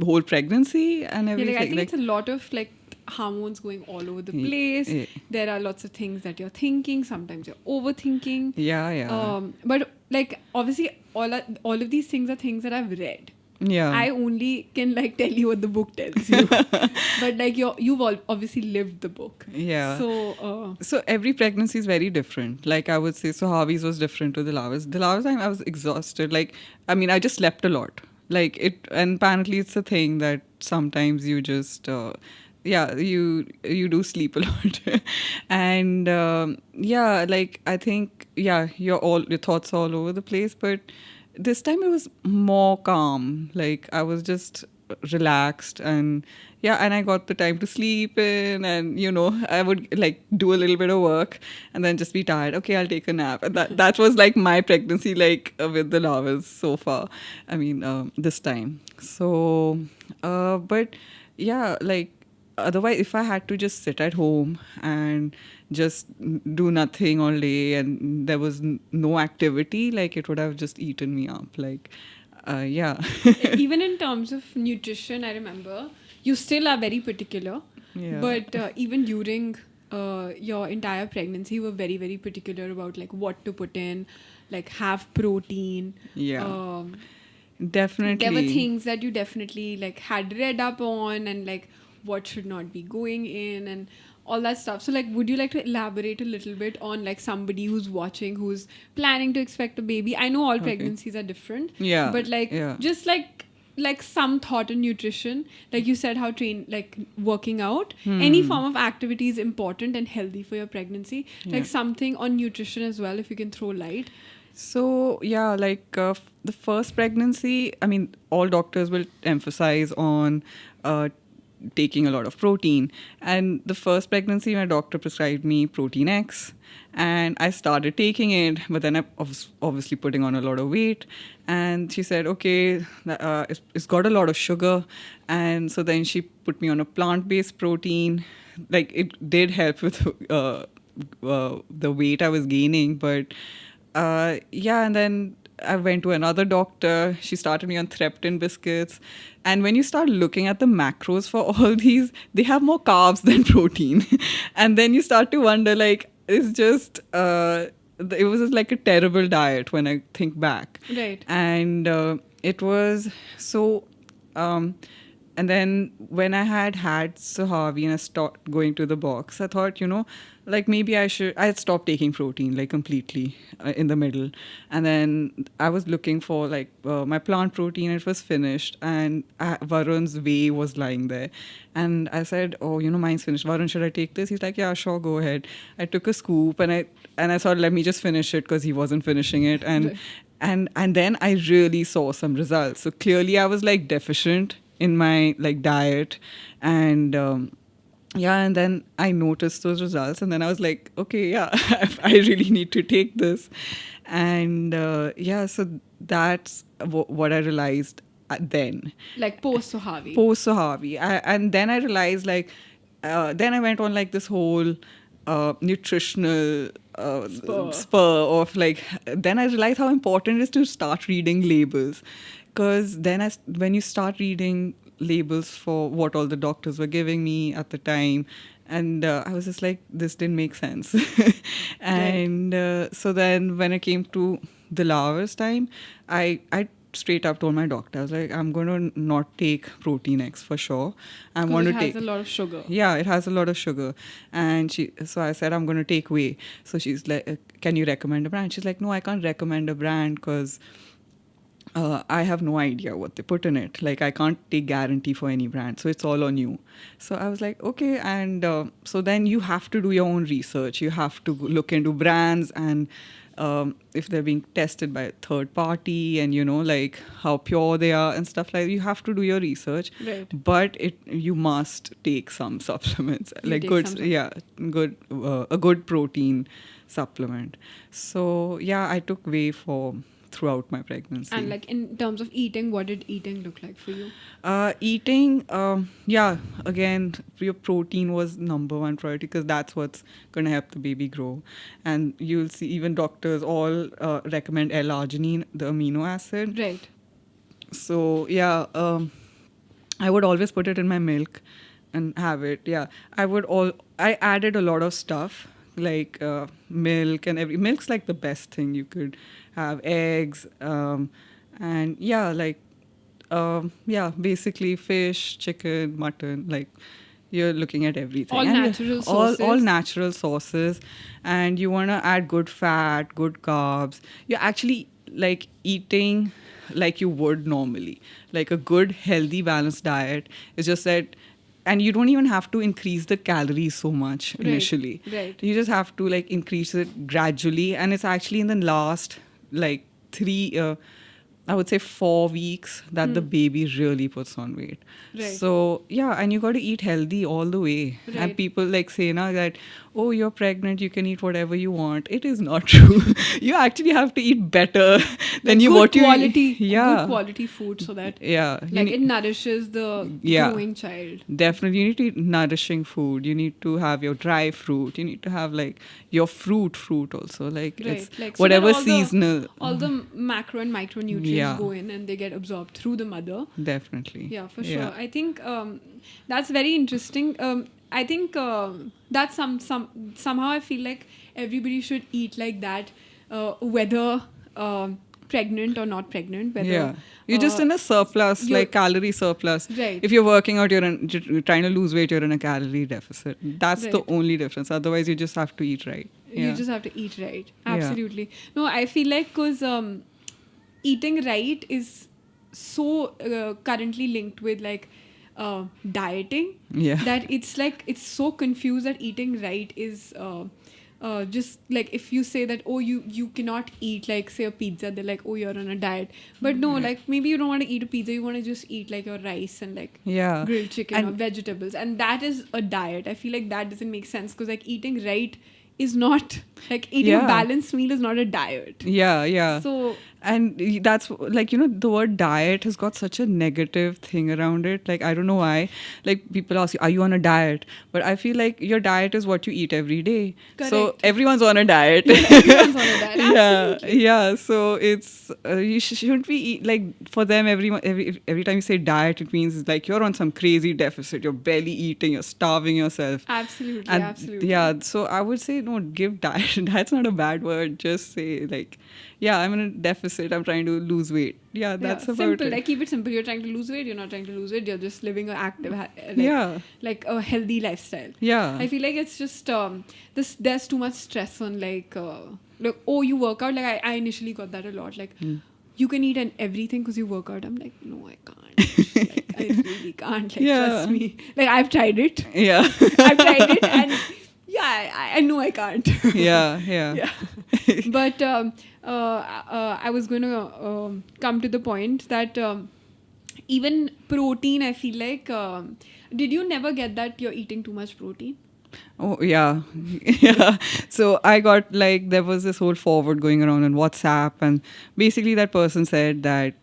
whole pregnancy and everything. I think it's a lot of like hormones going all over the place. Yeah. There are lots of things that you're thinking. Sometimes you're overthinking. Yeah. But like, obviously all of these things are things that I've read. Yeah. I only can like tell you what the book tells you. But like you've obviously lived the book. Yeah. So every pregnancy is very different. Like I would say, so Harvey's was different to the Lava's. The Lava's time I was exhausted. Like, I mean, I just slept a lot. Like it, and apparently it's a thing that sometimes you just you do sleep a lot. And like I think your thoughts are all over the place, but this time it was more calm. Like I was just relaxed, and and I got the time to sleep in, and I would like do a little bit of work and then just be tired. Okay, I'll take a nap. And that was like my pregnancy, like with the Lavas so far. I mean, this time. So but like otherwise, if I had to just sit at home and just do nothing all day and there was no activity, like it would have just eaten me up. Like, Even in terms of nutrition, I remember you still are very particular. Yeah. But even during your entire pregnancy, you were very, very particular about like what to put in, like have protein. Yeah. Definitely. There were things that you definitely like had read up on, and like what should not be going in and all that stuff. So like, would you like to elaborate a little bit on like somebody who's watching, who's planning to expect a baby? I know all pregnancies are different. Yeah. But like, just like some thought on nutrition. Like you said, how working out. Any form of activity is important and healthy for your pregnancy. Like something on nutrition as well, if you can throw light. So, like the first pregnancy, I mean, all doctors will emphasize on taking a lot of protein. And the first pregnancy, my doctor prescribed me Protein X. And I started taking it, but then I was obviously putting on a lot of weight. And she said, okay, it's got a lot of sugar. And so then she put me on a plant-based protein. Like, it did help with the weight I was gaining, but and then I went to another doctor. She started me on Threptin biscuits. And when you start looking at the macros for all these, they have more carbs than protein. And then you start to wonder, like, it's just, it was just like a terrible diet when I think back. Right. And it was so, and then when I had Sahavi and I stopped going to the box, I thought, like maybe I had stopped taking protein like completely in the middle. And then I was looking for like my plant protein. It was finished, and Varun's whey was lying there. And I said, oh, mine's finished. Varun, should I take this? He's like, yeah, sure, go ahead. I took a scoop, and I thought, let me just finish it, because he wasn't finishing it. And and then I really saw some results. So clearly I was like deficient in my like diet, and and then I noticed those results, and then I was like, okay, yeah, I really need to take this. And so that's what I realized then. Like post Sohavi. And then I realized like, then I went on like this whole nutritional spur of like, then I realized how important it is to start reading labels. Because then when you start reading labels for what all the doctors were giving me at the time, and I was just like, this didn't make sense. And so then when it came to the Lavar's time, I straight up told my doctor, I was like, I'm going to not take Protein X for sure. I'm going to take. It has a lot of sugar. Yeah, it has a lot of sugar. And so I said, I'm going to take whey. So she's like, can you recommend a brand? She's like, no, I can't recommend a brand because I have no idea what they put in it. Like, I can't take guarantee for any brand. So it's all on you. So I was like, okay. And so then you have to do your own research. You have to look into brands and if they're being tested by a third party, and like how pure they are and stuff like that. You have to do your research. Right. But you must take some supplements, like a good protein supplement. So yeah, I took whey throughout my pregnancy. And like in terms of eating, what did eating look like for you? Eating, again, your protein was number one priority, because that's what's going to help the baby grow. And you'll see even doctors all recommend L-arginine, the amino acid. Right. So yeah, I would always put it in my milk and have it. Yeah, I added a lot of stuff like milk and milk's like the best thing you could have, eggs, and basically fish, chicken, mutton, like you're looking at everything. All natural sources. All natural sources. And you want to add good fat, good carbs. You're actually like eating like you would normally. Like a good, healthy, balanced diet is just that. And you don't even have to increase the calories so much initially. Right. You just have to like increase it gradually. And it's actually in the last like 4 weeks that the baby really puts on weight. Right. So yeah, and you got to eat healthy all the way. Right. And people like say now that, oh, you're pregnant, you can eat whatever you want. It is not true. You actually have to eat better than Good quality food, so that it nourishes the growing child. Definitely, you need to eat nourishing food. You need to have your dry fruit. You need to have like your fruit also. Like it's like whatever so seasonal. All the macro and micronutrients go in and they get absorbed through the mother. Definitely. Yeah, for sure. I think that's very interesting. I think that somehow I feel like everybody should eat like that, whether pregnant or not pregnant. Whether you're just in a surplus, like calorie surplus. Right. If you're working out, you're trying to lose weight, you're in a calorie deficit. That's the only difference. Otherwise, you just have to eat right. You just have to eat right. Absolutely. No, I feel like because eating right is so currently linked with like dieting, that it's so confused that eating right is just like, if you say that, oh, you cannot eat like say a pizza, they're like, oh, you're on a diet. But no, like maybe you don't want to eat a pizza, you want to just eat like your rice and like grilled chicken or vegetables, and that is a diet. I feel like that doesn't make sense, because like eating right is not like eating a balanced meal is not a diet. So and that's like, the word diet has got such a negative thing around it. Like, I don't know why. Like, people ask you, are you on a diet? But I feel like your diet is what you eat every day. Correct. So everyone's on a diet. Everyone's on a diet. Absolutely. So it's you shouldn't be like, for them, every time you say diet, it means it's like you're on some crazy deficit, you're barely eating, you're starving yourself. Absolutely. So I would say, no, give diet. That's not a bad word. Just say like, I'm in a deficit. opposite. I'm trying to lose weight. Yeah, that's about simple. it. Like keep it simple. You're trying to lose weight. You're not trying to lose weight. You're just living an active, like a healthy lifestyle. Yeah. I feel like it's just there's too much stress on like oh, you work out. Like I initially got that a lot. Like you can eat and everything because you work out. I'm like, no, I can't. Like I really can't. Like trust me. Like I've tried it. Yeah. I've tried it and I know I can't. Yeah. But I was going to come to the point that even protein, I feel like, did you never get that you're eating too much protein? Oh, yeah. Yeah. So I got like, there was this whole forward going around on WhatsApp, and basically that person said that,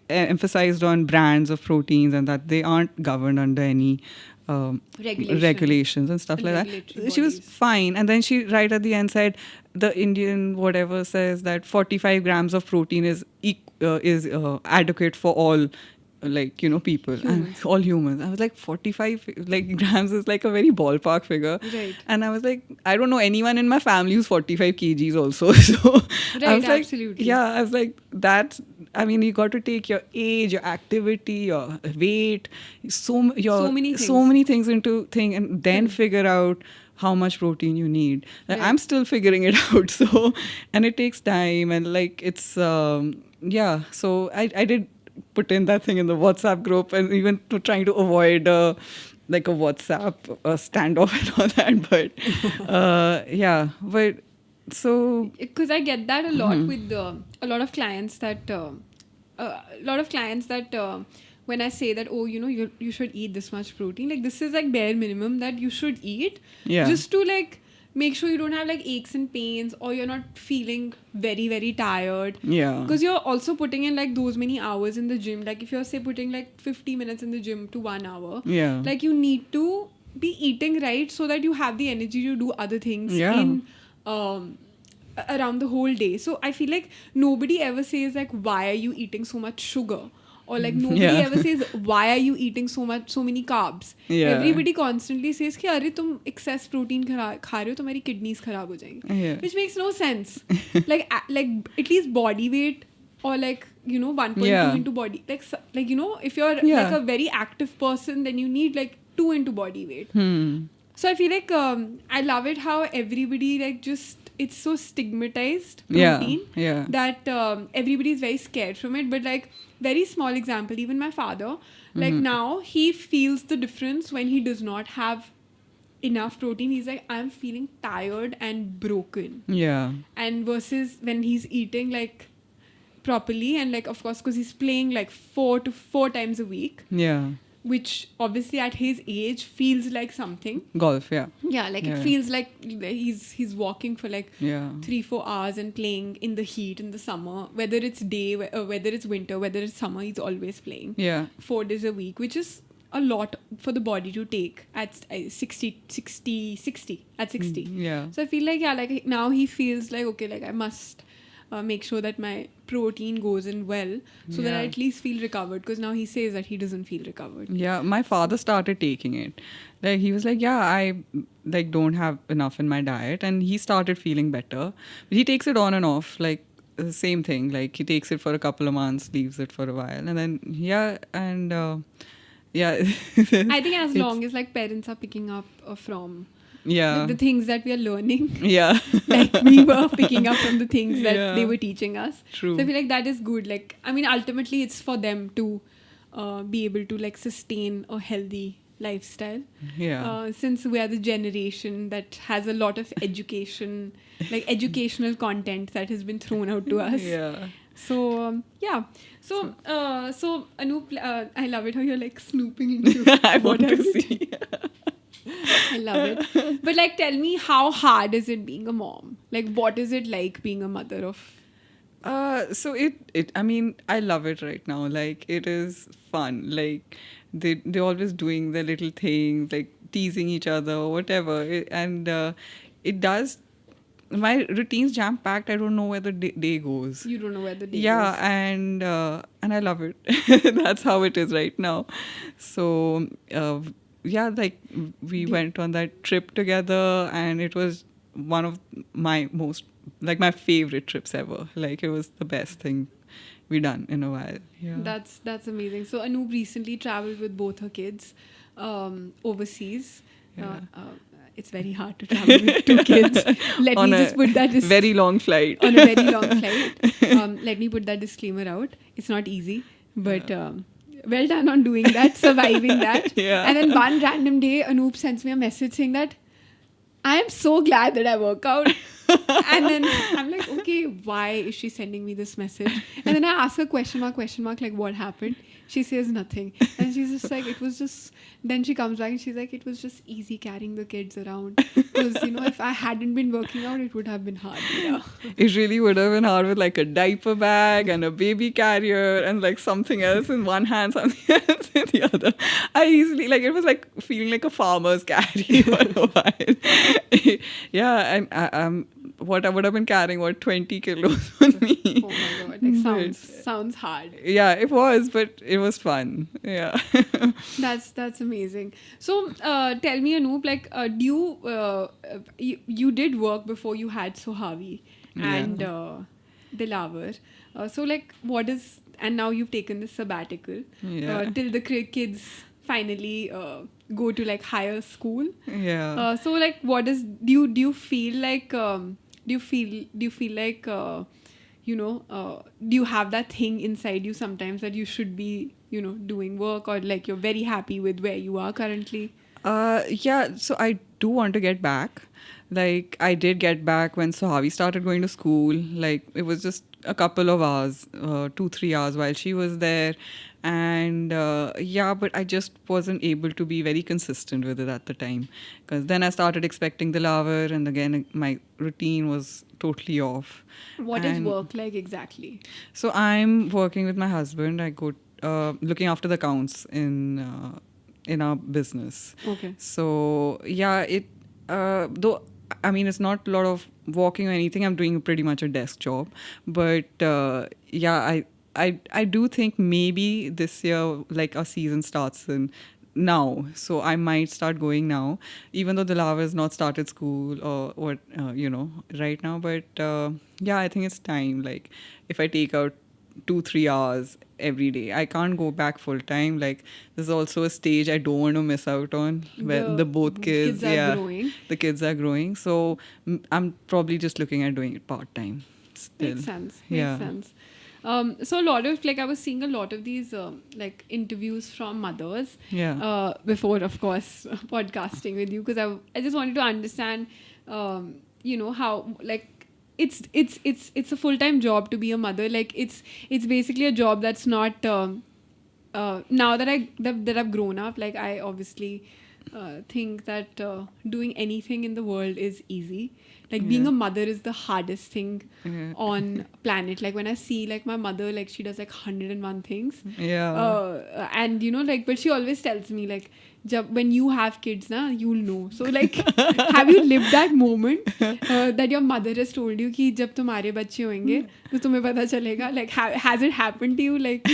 emphasized on brands of proteins and that they aren't governed under any regulations and stuff like that. She was fine. And then she right at the end said, the Indian whatever says that 45 grams of protein is adequate for all, like, you know, people and all humans. I was like, 45 like grams is like a very ballpark figure, right? And I was like, I don't know anyone in my family who's 45 kgs also. So right, I was like, absolutely. I was like, that's, I mean, you got to take your age, your activity, your weight, so many things into thing, and then figure out how much protein you need. Like, I'm still figuring it out. So, and it takes time, and like it's so I did put in that thing in the WhatsApp group, and even trying to avoid like a WhatsApp standoff and all that. But so because I get that a lot with a lot of clients that when I say that, oh, you know, you should eat this much protein, like this is like bare minimum that you should eat, just to like make sure you don't have like aches and pains, or you're not feeling very, very tired. Yeah. Because you're also putting in like those many hours in the gym. Like if you're say putting like 50 minutes in the gym to 1 hour, like you need to be eating right so that you have the energy to do other things in around the whole day. So I feel like nobody ever says like, why are you eating so much sugar? Or like nobody ever says, why are you eating so many carbs? Everybody constantly says कि अरे तुम excess protein खा रहे हो, तुम्हारी kidneys खराब हो जाएंगी, which makes no sense. like at least body weight, or like, you know, 1.2 into body, like you know, if you're like a very active person, then you need like 2 into body weight. So I feel like I love it how everybody like just, it's so stigmatized protein that everybody is very scared from it. But like, very small example, even my father, like now he feels the difference when he does not have enough protein. He's like, I'm feeling tired and broken. And versus when he's eating like properly, and like of course because he's playing like 4 times a week, which obviously at his age feels like something. Golf, it feels like he's walking for like 3-4 hours and playing in the heat in the summer, whether it's day, whether it's winter, whether it's summer, he's always playing 4 days a week, which is a lot for the body to take at 60 at 60. So I feel like like now he feels like, okay, like I must make sure that my protein goes in well, so that I at least feel recovered, because now he says that he doesn't feel recovered. My father started taking it. Like he was like, I like don't have enough in my diet, and he started feeling better. But he takes it on and off, like the same thing. Like he takes it for a couple of months, leaves it for a while, and then I think as long as like parents are picking up from like the things that we are learning, like we were picking up from the things that they were teaching us. True. So I feel like that is good. Like, I mean, ultimately it's for them to be able to like sustain a healthy lifestyle. Since we are the generation that has a lot of education, like educational content that has been thrown out to us. So so Anoop, I love it how you're like snooping into I want to see. I love it. But like, tell me, how hard is it being a mom? Like, what is it like being a mother of? So I mean, I love it right now. Like, it is fun. Like, they're always doing their little things, like teasing each other or whatever. It does. My routine's jam packed. I don't know where the day goes. You don't know where the day goes. And I love it. That's how it is right now. So like we went on that trip together, and it was one of my most, like my favorite trips ever. Like it was the best thing we done in a while. Yeah. That's amazing. So Anoop recently traveled with both her kids overseas. Yeah. It's very hard to travel with two kids. Let On me a just put that very long flight. on a very long flight. Let me put that disclaimer out. It's not easy, but well done on doing that, surviving that. Yeah. And then one random day, Anoop sends me a message saying that I am so glad that I work out. And then I'm like, okay, why is she sending me this message? And then I ask her question mark, like what happened? She says nothing. And she's just like, it was just, then she comes back and she's like, it was just easy carrying the kids around. Because, if I hadn't been working out, it would have been hard. Yeah. It really would have been hard with like a diaper bag and a baby carrier and like something else in one hand, something else in the other. I easily, like, it was like feeling like a farmer's carry for a while. Yeah, I'm what I would have been carrying, 20 kilos on me. Oh my God, like sounds hard. Yeah, it was, but it was fun. Yeah. That's amazing. So tell me, Anoop, like you did work before you had Sohavi and Dilavar. So like what is, and now you've taken this sabbatical till the kids finally go to like higher school. Yeah. So like what is, do you feel like do you feel like do you have that thing inside you sometimes that you should be doing work, or like you're very happy with where you are currently? Yeah, so I do want to get back. Like I did get back when Sohavi started going to school. Like it was just a couple of hours, 2-3 hours while she was there. And but I just wasn't able to be very consistent with it at the time, because then I started expecting the lover, and again my routine was totally off. What is work like exactly? So I'm working with my husband. I go looking after the accounts in our business. Okay. So yeah, it though I mean it's not a lot of walking or anything. I'm doing pretty much a desk job, but I do think maybe this year, like our season starts in now, so I might start going now, even though the lava has not started school or what right now. But I think it's time. Like if I take out 2-3 hours every day, I can't go back full time. Like there's also a stage I don't want to miss out on where the both kids are growing. The kids are growing. So I'm probably just looking at doing it part time still. Makes sense. So a lot of, like, I was seeing a lot of these like interviews from mothers before, of course, podcasting with you, because I just wanted to understand how, like, it's a full-time job to be a mother. Like it's basically a job that's not now that I've grown up, like I obviously think that doing anything in the world is easy. Like being a mother is the hardest thing on planet. Like when I see like my mother, like she does like 101 things. And like, but she always tells me like, when you have kids na, you'll know. So like, have you lived that moment that your mother has told you कि जब तुम्हारे बच्चे होंगे तो तुम्हें पता चलेगा? Like has it happened to you? Like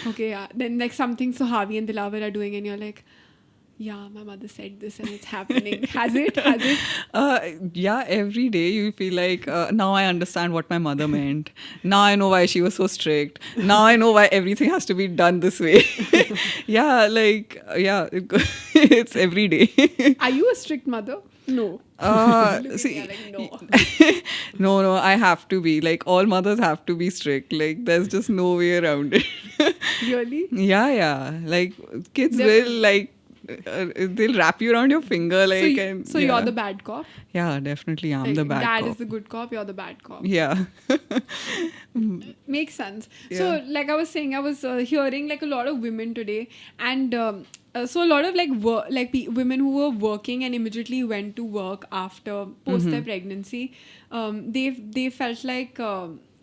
okay, yeah. Then like something Sohavi and Dilavar are doing and you're like, yeah, my mother said this and it's happening. Has it? Yeah, every day you feel like, now I understand what my mother meant. Now I know why she was so strict. Now I know why everything has to be done this way. It's every day. Are you a strict mother? No. See, like, no. No, I have to be. Like, all mothers have to be strict. Like, there's just no way around it. Really? Yeah. Like, kids will, like, they'll wrap you around your finger. Like, so you're the bad cop? Yeah, definitely. I'm like, the bad dad cop. Is the good cop, you're the bad cop. Yeah. Makes sense. Yeah. So, like I was saying, I was hearing like a lot of women today, and so a lot of like women who were working and immediately went to work after post their pregnancy. They felt like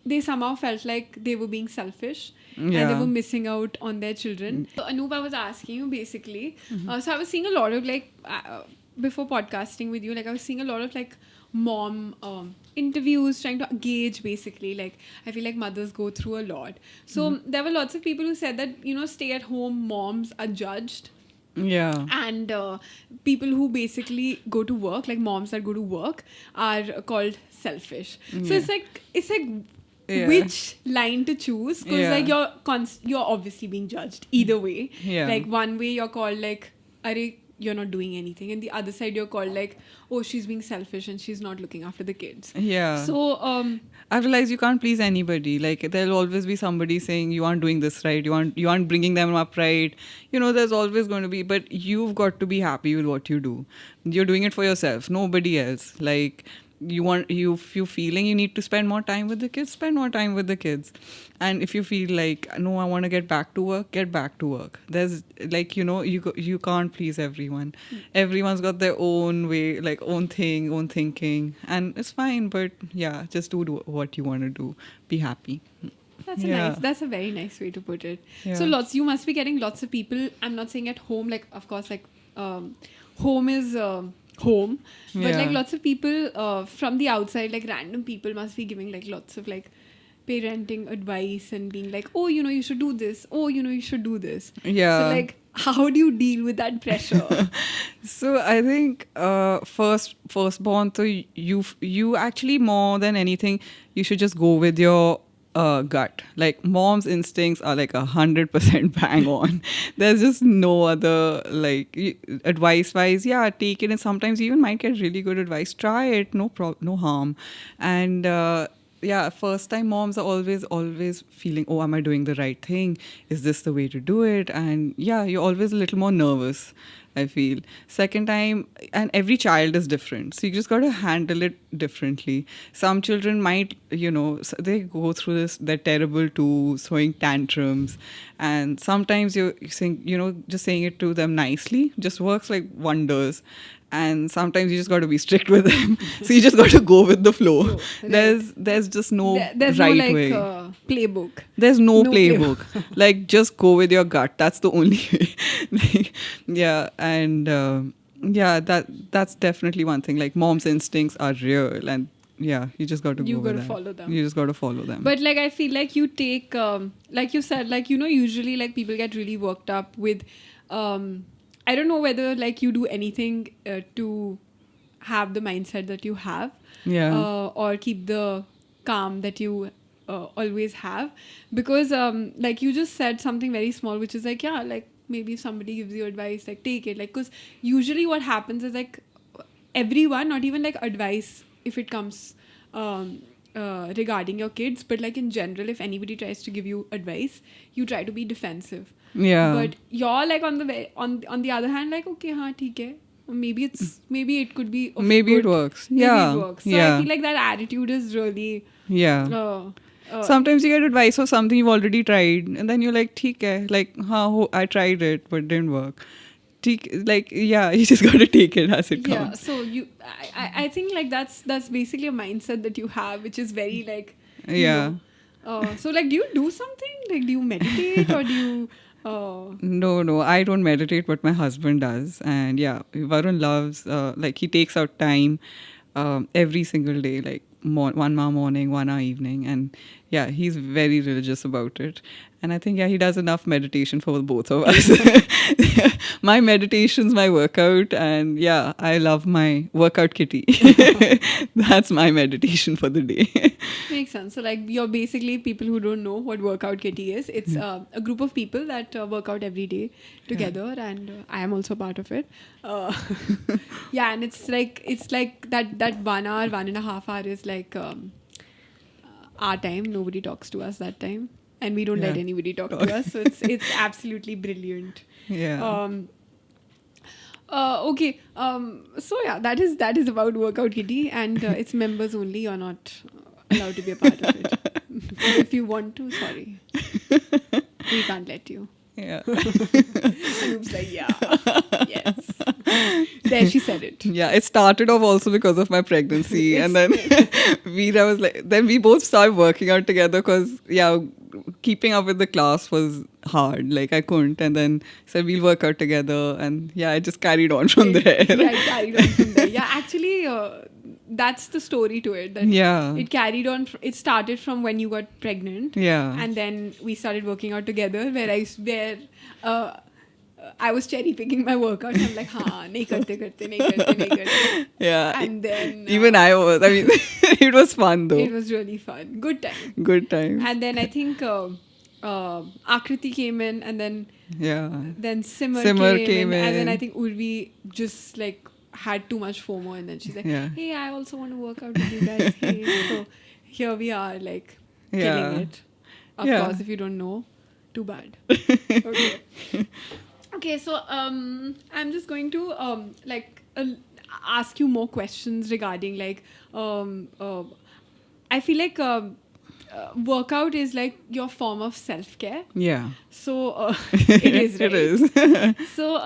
they somehow felt like they were being selfish. And they were missing out on their children. So Anoop, I was asking you basically. So I was seeing a lot of like before podcasting with you, like I was seeing a lot of like mom interviews, trying to gauge basically. Like I feel like mothers go through a lot. So there were lots of people who said that stay-at-home moms are judged Yeah. And people who basically go to work, like moms that go to work, are called selfish. So Yeah. it's like Yeah. which line to choose, because Yeah. like you're obviously being judged either way. Yeah. Like one way you're called like, Are you're not doing anything, and the other side you're called like, oh, she's being selfish and she's not looking after the kids. Yeah. So I've realized you can't please anybody. Like there'll always be somebody saying you aren't doing this right. You aren't bringing them up right. There's always going to be. But you've got to be happy with what you do. You're doing it for yourself, nobody else. Like if you're feeling you need to spend more time with the kids, spend more time with the kids. And if you feel like no, I want to get back to work, get back to work. There's like you can't please everyone. Everyone's got their own way, like own thing, own thinking, and it's fine. But yeah, just do what you want to do. Be happy. that's a very nice way to put it. Yeah. So you must be getting lots of people. I'm not saying at home, like of course, like home is home, but Yeah. like lots of people from the outside, like random people must be giving like lots of like parenting advice and being like, oh, you should do this, oh, you should do this. Yeah. So like, how do you deal with that pressure? So I think firstborn, so you actually, more than anything, you should just go with your gut. Like mom's instincts are like 100% bang on. There's just no other like advice wise. Yeah, take it, and sometimes you even might get really good advice. Try it, no harm. And yeah, first time moms are always feeling, oh, am I doing the right thing? Is this the way to do it? And yeah, you're always a little more nervous, I feel. Second time, and every child is different, so you just got to handle it differently. Some children might, they go through this, they're terrible too, throwing tantrums, and sometimes you're saying, just saying it to them nicely just works like wonders. And sometimes you just got to be strict with them. So you just got to go with the flow. Right. There's just no There's right no like way. Playbook. There's no No playbook. Like just go with your gut. That's the only way. Yeah, and yeah, that's definitely one thing. Like mom's instincts are real, and yeah, you just got to You go got with to that. follow them. You just got to follow them. But like I feel like you take like you said, like usually like people get really worked up with I don't know whether like you do anything to have the mindset that you have, Yeah. or keep the calm that you always have, because like you just said something very small, which is like, yeah, like maybe if somebody gives you advice, like take it, like, because usually what happens is like everyone, not even like advice if it comes regarding your kids, but like in general, if anybody tries to give you advice, you try to be defensive. Yeah. But you're like on the other hand, like, okay, हाँ ठीक है, maybe it could be of Maybe it good. works. Maybe Yeah. it works. So Yeah. I feel like that attitude is really Yeah. Sometimes you get advice for something you've already tried, and then you're like, "ठीक है," like, I tried it, but it didn't work. Like, yeah, you just got to take it as it yeah. comes. So I think like that's basically a mindset that you have, which is very like, you Yeah. know. So like, do you do something? Like, do you meditate or do you? No, I don't meditate, but my husband does. And yeah, Varun loves, like, he takes out time every single day, like 1 hour morning, 1 hour evening. And yeah, he's very religious about it. And I think, yeah, he does enough meditation for both of us. My meditation's my workout. And yeah, I love my workout kitty. That's my meditation for the day. Makes sense. So like, you're basically, people who don't know what workout kitty is, it's a group of people that work out every day together, and I am also part of it. Yeah, and it's like that 1 hour, 1.5 hour is like our time. Nobody talks to us that time, and we don't let anybody talk to us. So it's absolutely brilliant. Yeah. Okay. So yeah, that is about Workout Kitty, and it's members only. You're not allowed to be a part of it. If you want to, sorry, we can't let you. Yeah. Anoop's like, yeah, yes. There, she said it. Yeah, it started off also because of my pregnancy. And then Vera was like, then we both started working out together because, yeah, keeping up with the class was hard. Like, I couldn't. And then said, we'll work out together. And yeah, I just carried on from there. Yeah, it carried on from there. Yeah, actually, that's the story to it. That it carried on. It started from when you got pregnant. Yeah. And then we started working out together, where I was cherry picking my workout. I'm like, हाँ नहीं करते. Yeah. And then Even I was. I mean, it was fun though. it was really fun. Good time. Good times. And then I think Akriti came in, and then Simmer came in, and then I think Urvi just like had too much FOMO, and then she's like, hey, I also want to work out with you guys. Hey. So here we are, like killing it. Of course, if you don't know, too bad. Okay, so I'm just going to ask you more questions regarding like I feel like workout is like your form of self-care. Yeah. So it is, right? It is. So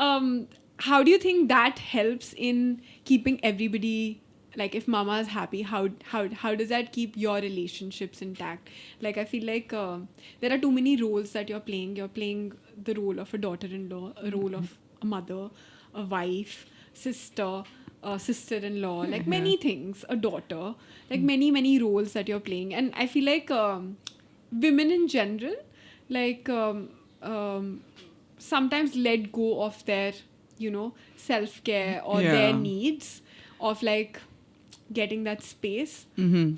how do you think that helps in keeping everybody, like if mama is happy, how does that keep your relationships intact? Like I feel like there are too many roles that you're playing. You're playing the role of a daughter-in-law, a role of a mother, a wife, sister, sister-in-law, like many things, a daughter, like many roles that you're playing. And I feel like women in general, like sometimes let go of their, self-care or their needs of like getting that space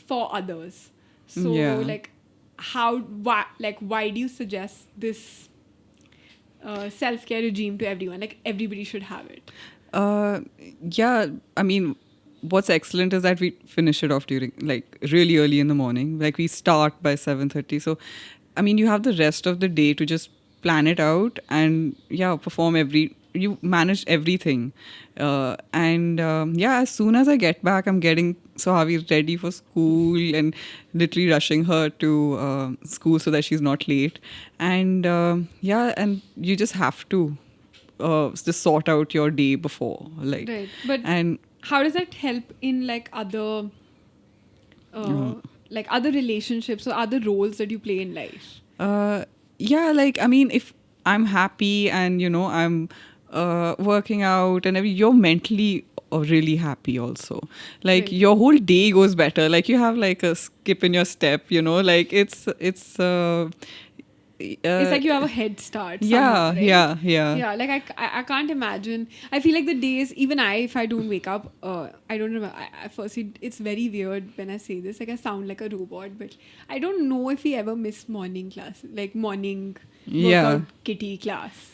for others. So like why do you suggest this self-care regime to everyone? Like everybody should have it. I mean, what's excellent is that we finish it off during like really early in the morning. Like we start by 7:30. So, I mean, you have the rest of the day to just plan it out and perform you manage everything. As soon as I get back, I'm getting Sahavi ready for school and literally rushing her to school so that she's not late. And and you just have to just sort out your day before, like. Right, but how does that help in like other relationships or other roles that you play in life? Like I mean, if I'm happy and I'm working out and you're mentally really happy also, like your whole day goes better, like you have like a skip in your step, like it's like you have a head start somehow, right? Yeah, like I can't imagine. I feel like the days, even if I don't wake up, I don't remember. First, it's very weird when I say this, like I sound like a robot, but I don't know if we ever miss morning class, like morning workout kitty class.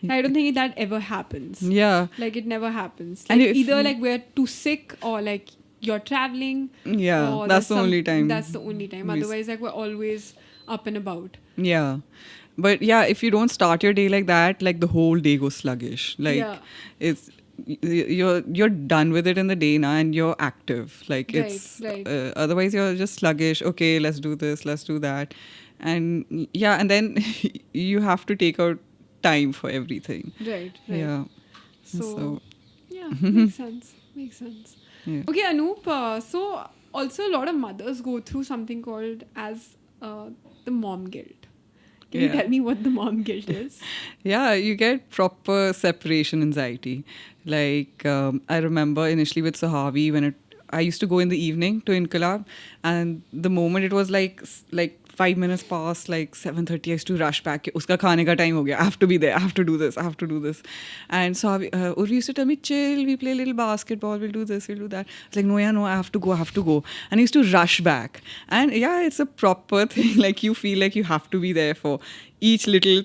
I don't think that ever happens. Like it never happens. Like either like we're too sick or like you're traveling. Or that's the only time. That's the only time. Otherwise, like we're always up and about. But if you don't start your day like that, like the whole day goes sluggish. Like it's you're done with it in the day now and you're active. Like it's otherwise you're just sluggish. Okay, let's do this, let's do that, and and then you have to take out time for everything. Right. So makes sense. Okay, Anoop, so also a lot of mothers go through something called as the mom guilt. Can you tell me what the mom guilt is? You get proper separation anxiety. Like I remember initially with Sahavi when I used to go in the evening to Inqilab, and the moment it was like 5 minutes past like 7:30, I used to rush back. Uska khane ka time ho gaya. I have to be there. I have to do this. And so Urvi used to tell me, chill, we play a little basketball, we'll do this, we'll do that. I was like, no, I have to go. And I used to rush back. And it's a proper thing. Like you feel like you have to be there for each little,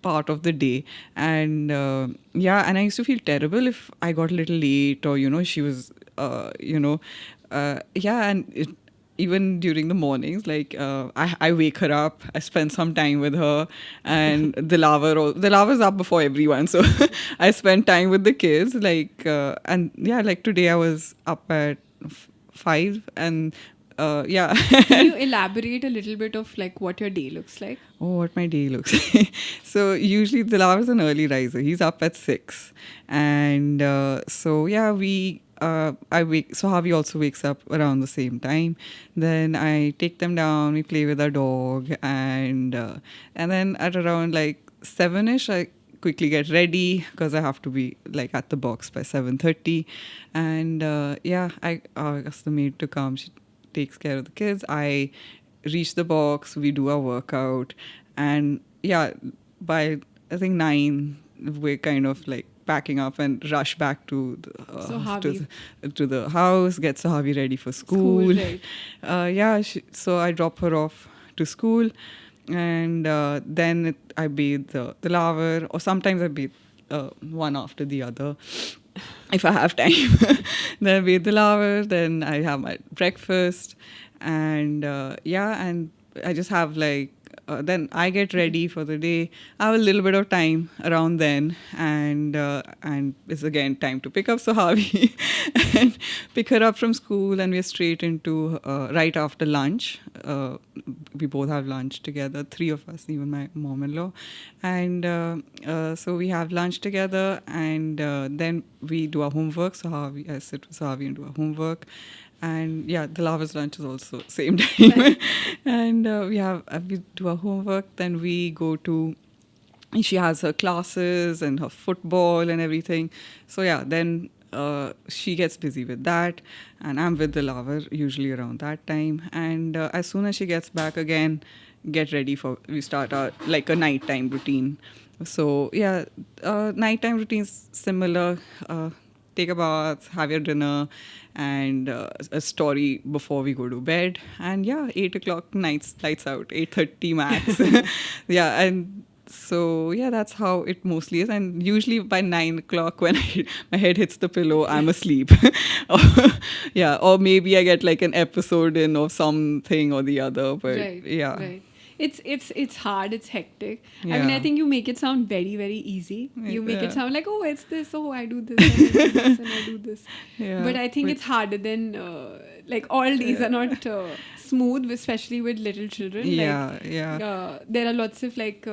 part of the day. And and I used to feel terrible if I got a little late or, she was, even during the mornings, like I wake her up, I spend some time with her, and the laver's up before everyone, so I spend time with the kids, like like today I was up at 5 and Can you elaborate a little bit of like what your day looks like? Oh, what my day looks like. So usually Dilawar's an early riser. He's up at 6. And Harvey also wakes up around the same time. Then I take them down, we play with our dog, and then at around like 7ish, I quickly get ready because I have to be like at the box by 7:30. And I ask the maid to come. She takes care of the kids. I reach the box, we do our workout, and by I think 9, we're kind of like packing up and rush back to So the, Harvey. to the house, get Sahavi ready for school. Right. So I drop her off to school, and then I bathe the laver, or sometimes I bathe one after the other if I have time. Then I bathe the laver, then I have my breakfast, and and I just have like then I get ready for the day. I have a little bit of time around then, and it's again time to pick up Sahavi and pick her up from school, and we're straight into right after lunch. We both have lunch together, three of us, even my mom-in-law, and so we have lunch together, and then we do our homework. I sit with Sahavi and do our homework. And yeah, the Lava's lunch is also same time. And we do our homework. Then we go to, she has her classes and her football and everything. So yeah, then she gets busy with that, and I'm with the Lava usually around that time. And as soon as she gets back again, we start our like a nighttime routine. So yeah, nighttime routine's similar. Take a bath, have your dinner, and a story before we go to bed. And yeah, 8 o'clock lights out, 8:30 max. Yeah, and so yeah, that's how it mostly is. And usually by 9 o'clock, when my head hits the pillow, I'm asleep. or, or maybe I get like an episode in of something or the other. But Right. yeah. Right. It's hard, it's hectic. I mean, I think you make it sound very, very easy. You make it sound like, oh, it's this, oh, I do this, and I do this, and I do this. Yeah, but I think it's harder than, like, all days are not smooth, especially with little children. There are lots of, like,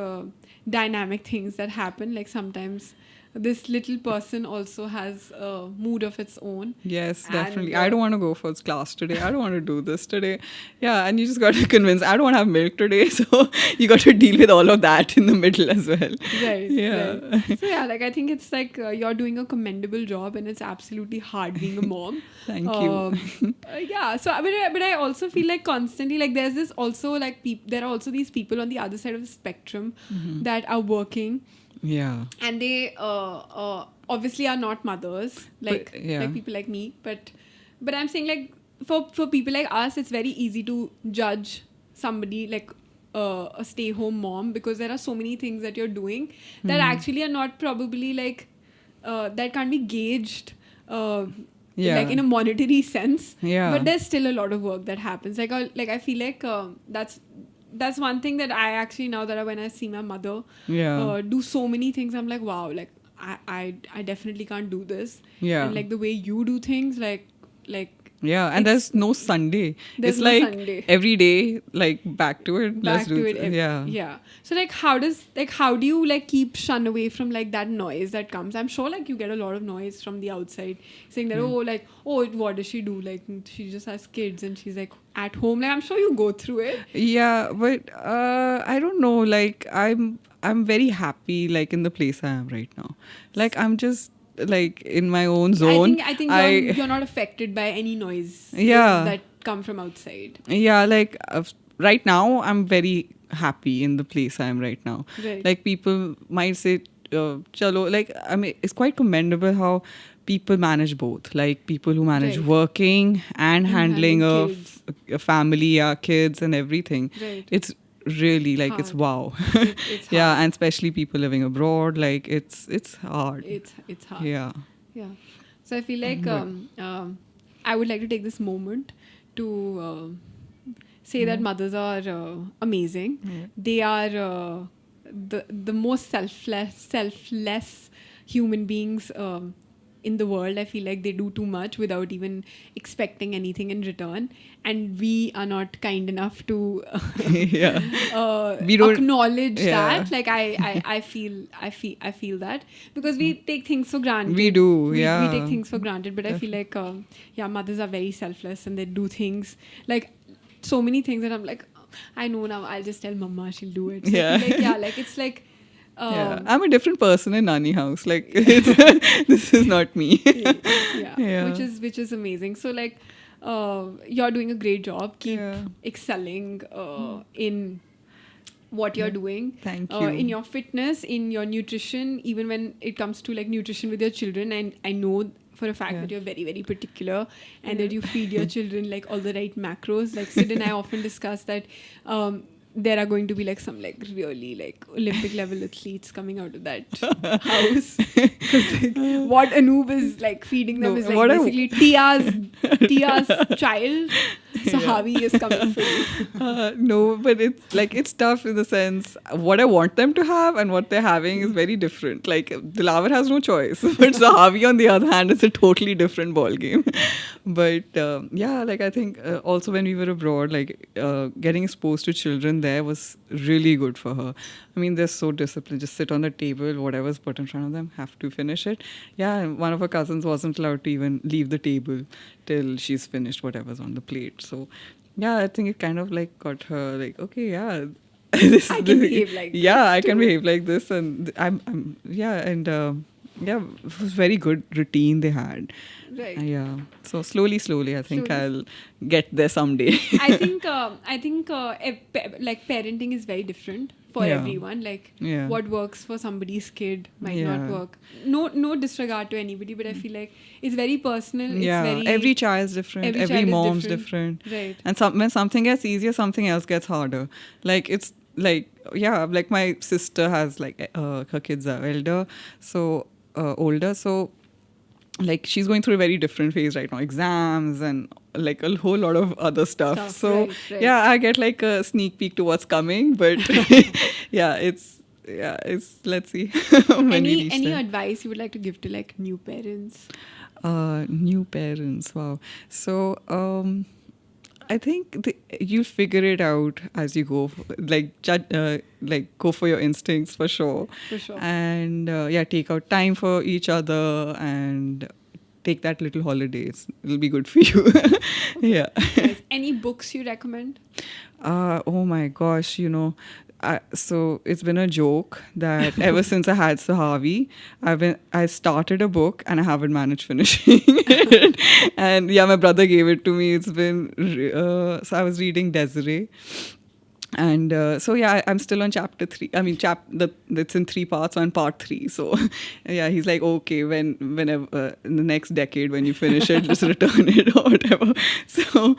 dynamic things that happen. Like, sometimes this little person also has a mood of its own. Yes, definitely. I don't want to go for class today. I don't want to do this today. Yeah, and you just got to convince, I don't want to have milk today. So you got to deal with all of that in the middle as well. Right. Yeah. Right. So yeah, like I think it's like you're doing a commendable job, and it's absolutely hard being a mom. Thank you. Yeah. So, but I also feel like constantly, like there's this also like there are also these people on the other side of the spectrum that are working. Yeah. And they obviously are not mothers, like people like me. But I'm saying, like, for people like us, it's very easy to judge somebody like a stay-home mom, because there are so many things that you're doing that actually are not probably like that can't be gauged like in a monetary sense. But there's still a lot of work that happens. Like I feel like that's one thing that I actually, now that when I see my mother do so many things, I'm like, wow, like I definitely can't do this. And like the way you do things, like and there's no Sunday. There's it's no like Sunday. Every day, like back to it. Back to it. Yeah. So like how do you like keep shun away from like that noise that comes? I'm sure like you get a lot of noise from the outside saying that what does she do? Like she just has kids and she's like at home. Like I'm sure you go through it. Yeah, but I don't know. Like I'm very happy like in the place I am right now. Like I'm just like in my own zone. I think you're not affected by any noise that come from outside. Yeah, like right now I'm very happy in the place I am right now. Right. Like people might say chalo, like I mean it's quite commendable how people manage both, like people who manage working and handling a family, kids and everything. It's really like hard. It's wow. It's hard. And especially people living abroad, like it's hard. It's hard. Yeah. So I feel like I would like to take this moment to say that mothers are amazing. They are the most selfless human beings in the world. I feel like they do too much without even expecting anything in return, and we are not kind enough to we don't acknowledge that. Like I feel that because we take things for granted. We do. We take things for granted, but I feel like mothers are very selfless, and they do things like so many things that I'm like, I know now, I'll just tell mama, she'll do it. So it's like I'm a different person in Nani house. Like this is not me. Which is amazing. So like you're doing a great job. Keep excelling in what you're doing. Thank you. In your fitness, in your nutrition, even when it comes to like nutrition with your children. And I know for a fact that you're very, very particular, and that you feed your children like all the right macros. Like Sid and I often discuss that there are going to be like some like really like Olympic level athletes coming out of that house. Because like, what Anoop is like feeding them is like basically Tia's child. So Harvey is coming for you. No, but it's tough in the sense what I want them to have and what they're having is very different. Like Dilaver has no choice, but Harvey on the other hand is a totally different ball game. But like I think also when we were abroad, like getting exposed to children there was really good for her. I mean, they're so disciplined. Just sit on the table, whatever's put in front of them, have to finish it. Yeah, and one of her cousins wasn't allowed to even leave the table till she's finished whatever's on the plate. So, yeah, I think it kind of like got her like, okay, yeah. I can behave like this. Yeah, I can behave like this. And it was very good routine they had. Right. Yeah. So slowly, I think I'll get there someday. I think like parenting is very different for everyone. Like what works for somebody's kid might not work. No disregard to anybody, but I feel like it's very personal. It's every child's different. Every mom's different. Right. And when something gets easier, something else gets harder. Like it's like like my sister has like her kids are older, so like she's going through a very different phase right now, exams and like a whole lot of other stuff. So right. I get like a sneak peek to what's coming, but it's let's see. Any advice you would like to give to like new parents? New parents, wow. So I think you'll figure it out as you go. Like go for your instincts for sure. For sure. And take out time for each other and take that little holidays. It'll be good for you. Yeah. Nice. Any books you recommend? Oh my gosh, so it's been a joke that ever since I had Sahavi, I started a book and I haven't managed finishing it. And my brother gave it to me. It's been so I was reading Desiree. And I'm still on chapter 3. I mean, it's in 3 parts, on part 3. So, he's like, okay, whenever in the next decade when you finish it, just return it or whatever. So,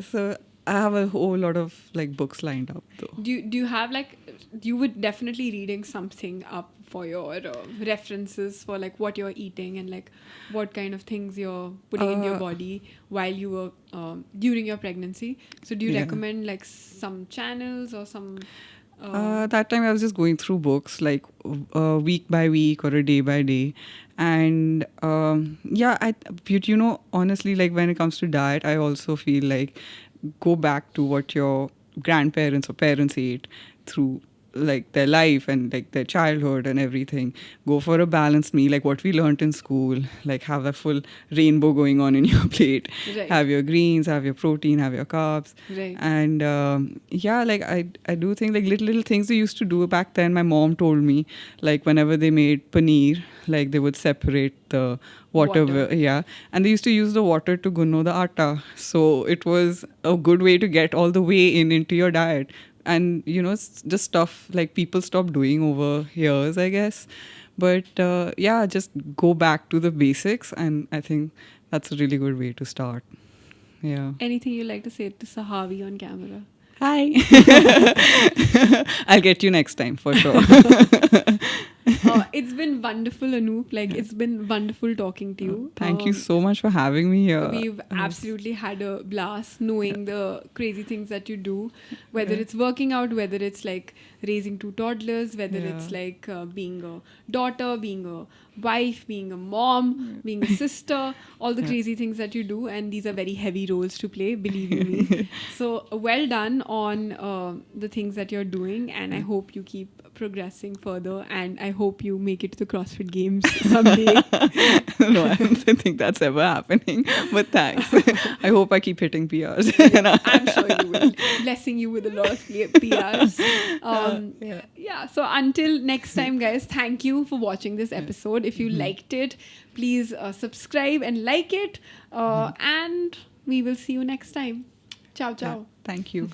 so I have a whole lot of like books lined up though. Do you have like, you would definitely reading something up for your references for like what you're eating and like what kind of things you're putting in your body while you were during your pregnancy. So do you recommend like some channels or some? That time I was just going through books like week by week or a day by day. And honestly, like when it comes to diet, I also feel like go back to what your grandparents or parents ate through like their life and like their childhood and everything. Go for a balanced meal, like what we learned in school, like have that full rainbow going on in your plate. Right. Have your greens, have your protein, have your carbs. Right. And like I do think like little things they used to do back then. My mom told me like whenever they made paneer, like they would separate the water. And they used to use the water to gunno the atta. So it was a good way to get all the way into your diet. And, it's just stuff like people stopped doing over years, I guess. But, just go back to the basics. And I think that's a really good way to start. Yeah. Anything you like to say to Sahavi on camera? Hi. I'll get you next time for sure. It's been wonderful, Anoop. Like, it's been wonderful talking to you. Thank you so much for having me here. We've absolutely had a blast knowing the crazy things that you do, whether it's working out, whether it's like raising 2 toddlers, whether it's like being a daughter, being a wife, being a mom, being a sister, all the crazy things that you do. And these are very heavy roles to play, believe you me. So well done on the things that you're doing. And I hope you keep progressing further, and I hope you make it to the CrossFit Games someday. No, I don't think that's ever happening, but thanks. I hope I keep hitting PRs. I'm sure you will. Blessing you with a lot of PRs. So until next time, guys, thank you for watching this episode. If you liked it, please subscribe and like it, and we will see you next time. Ciao, ciao. Thank you.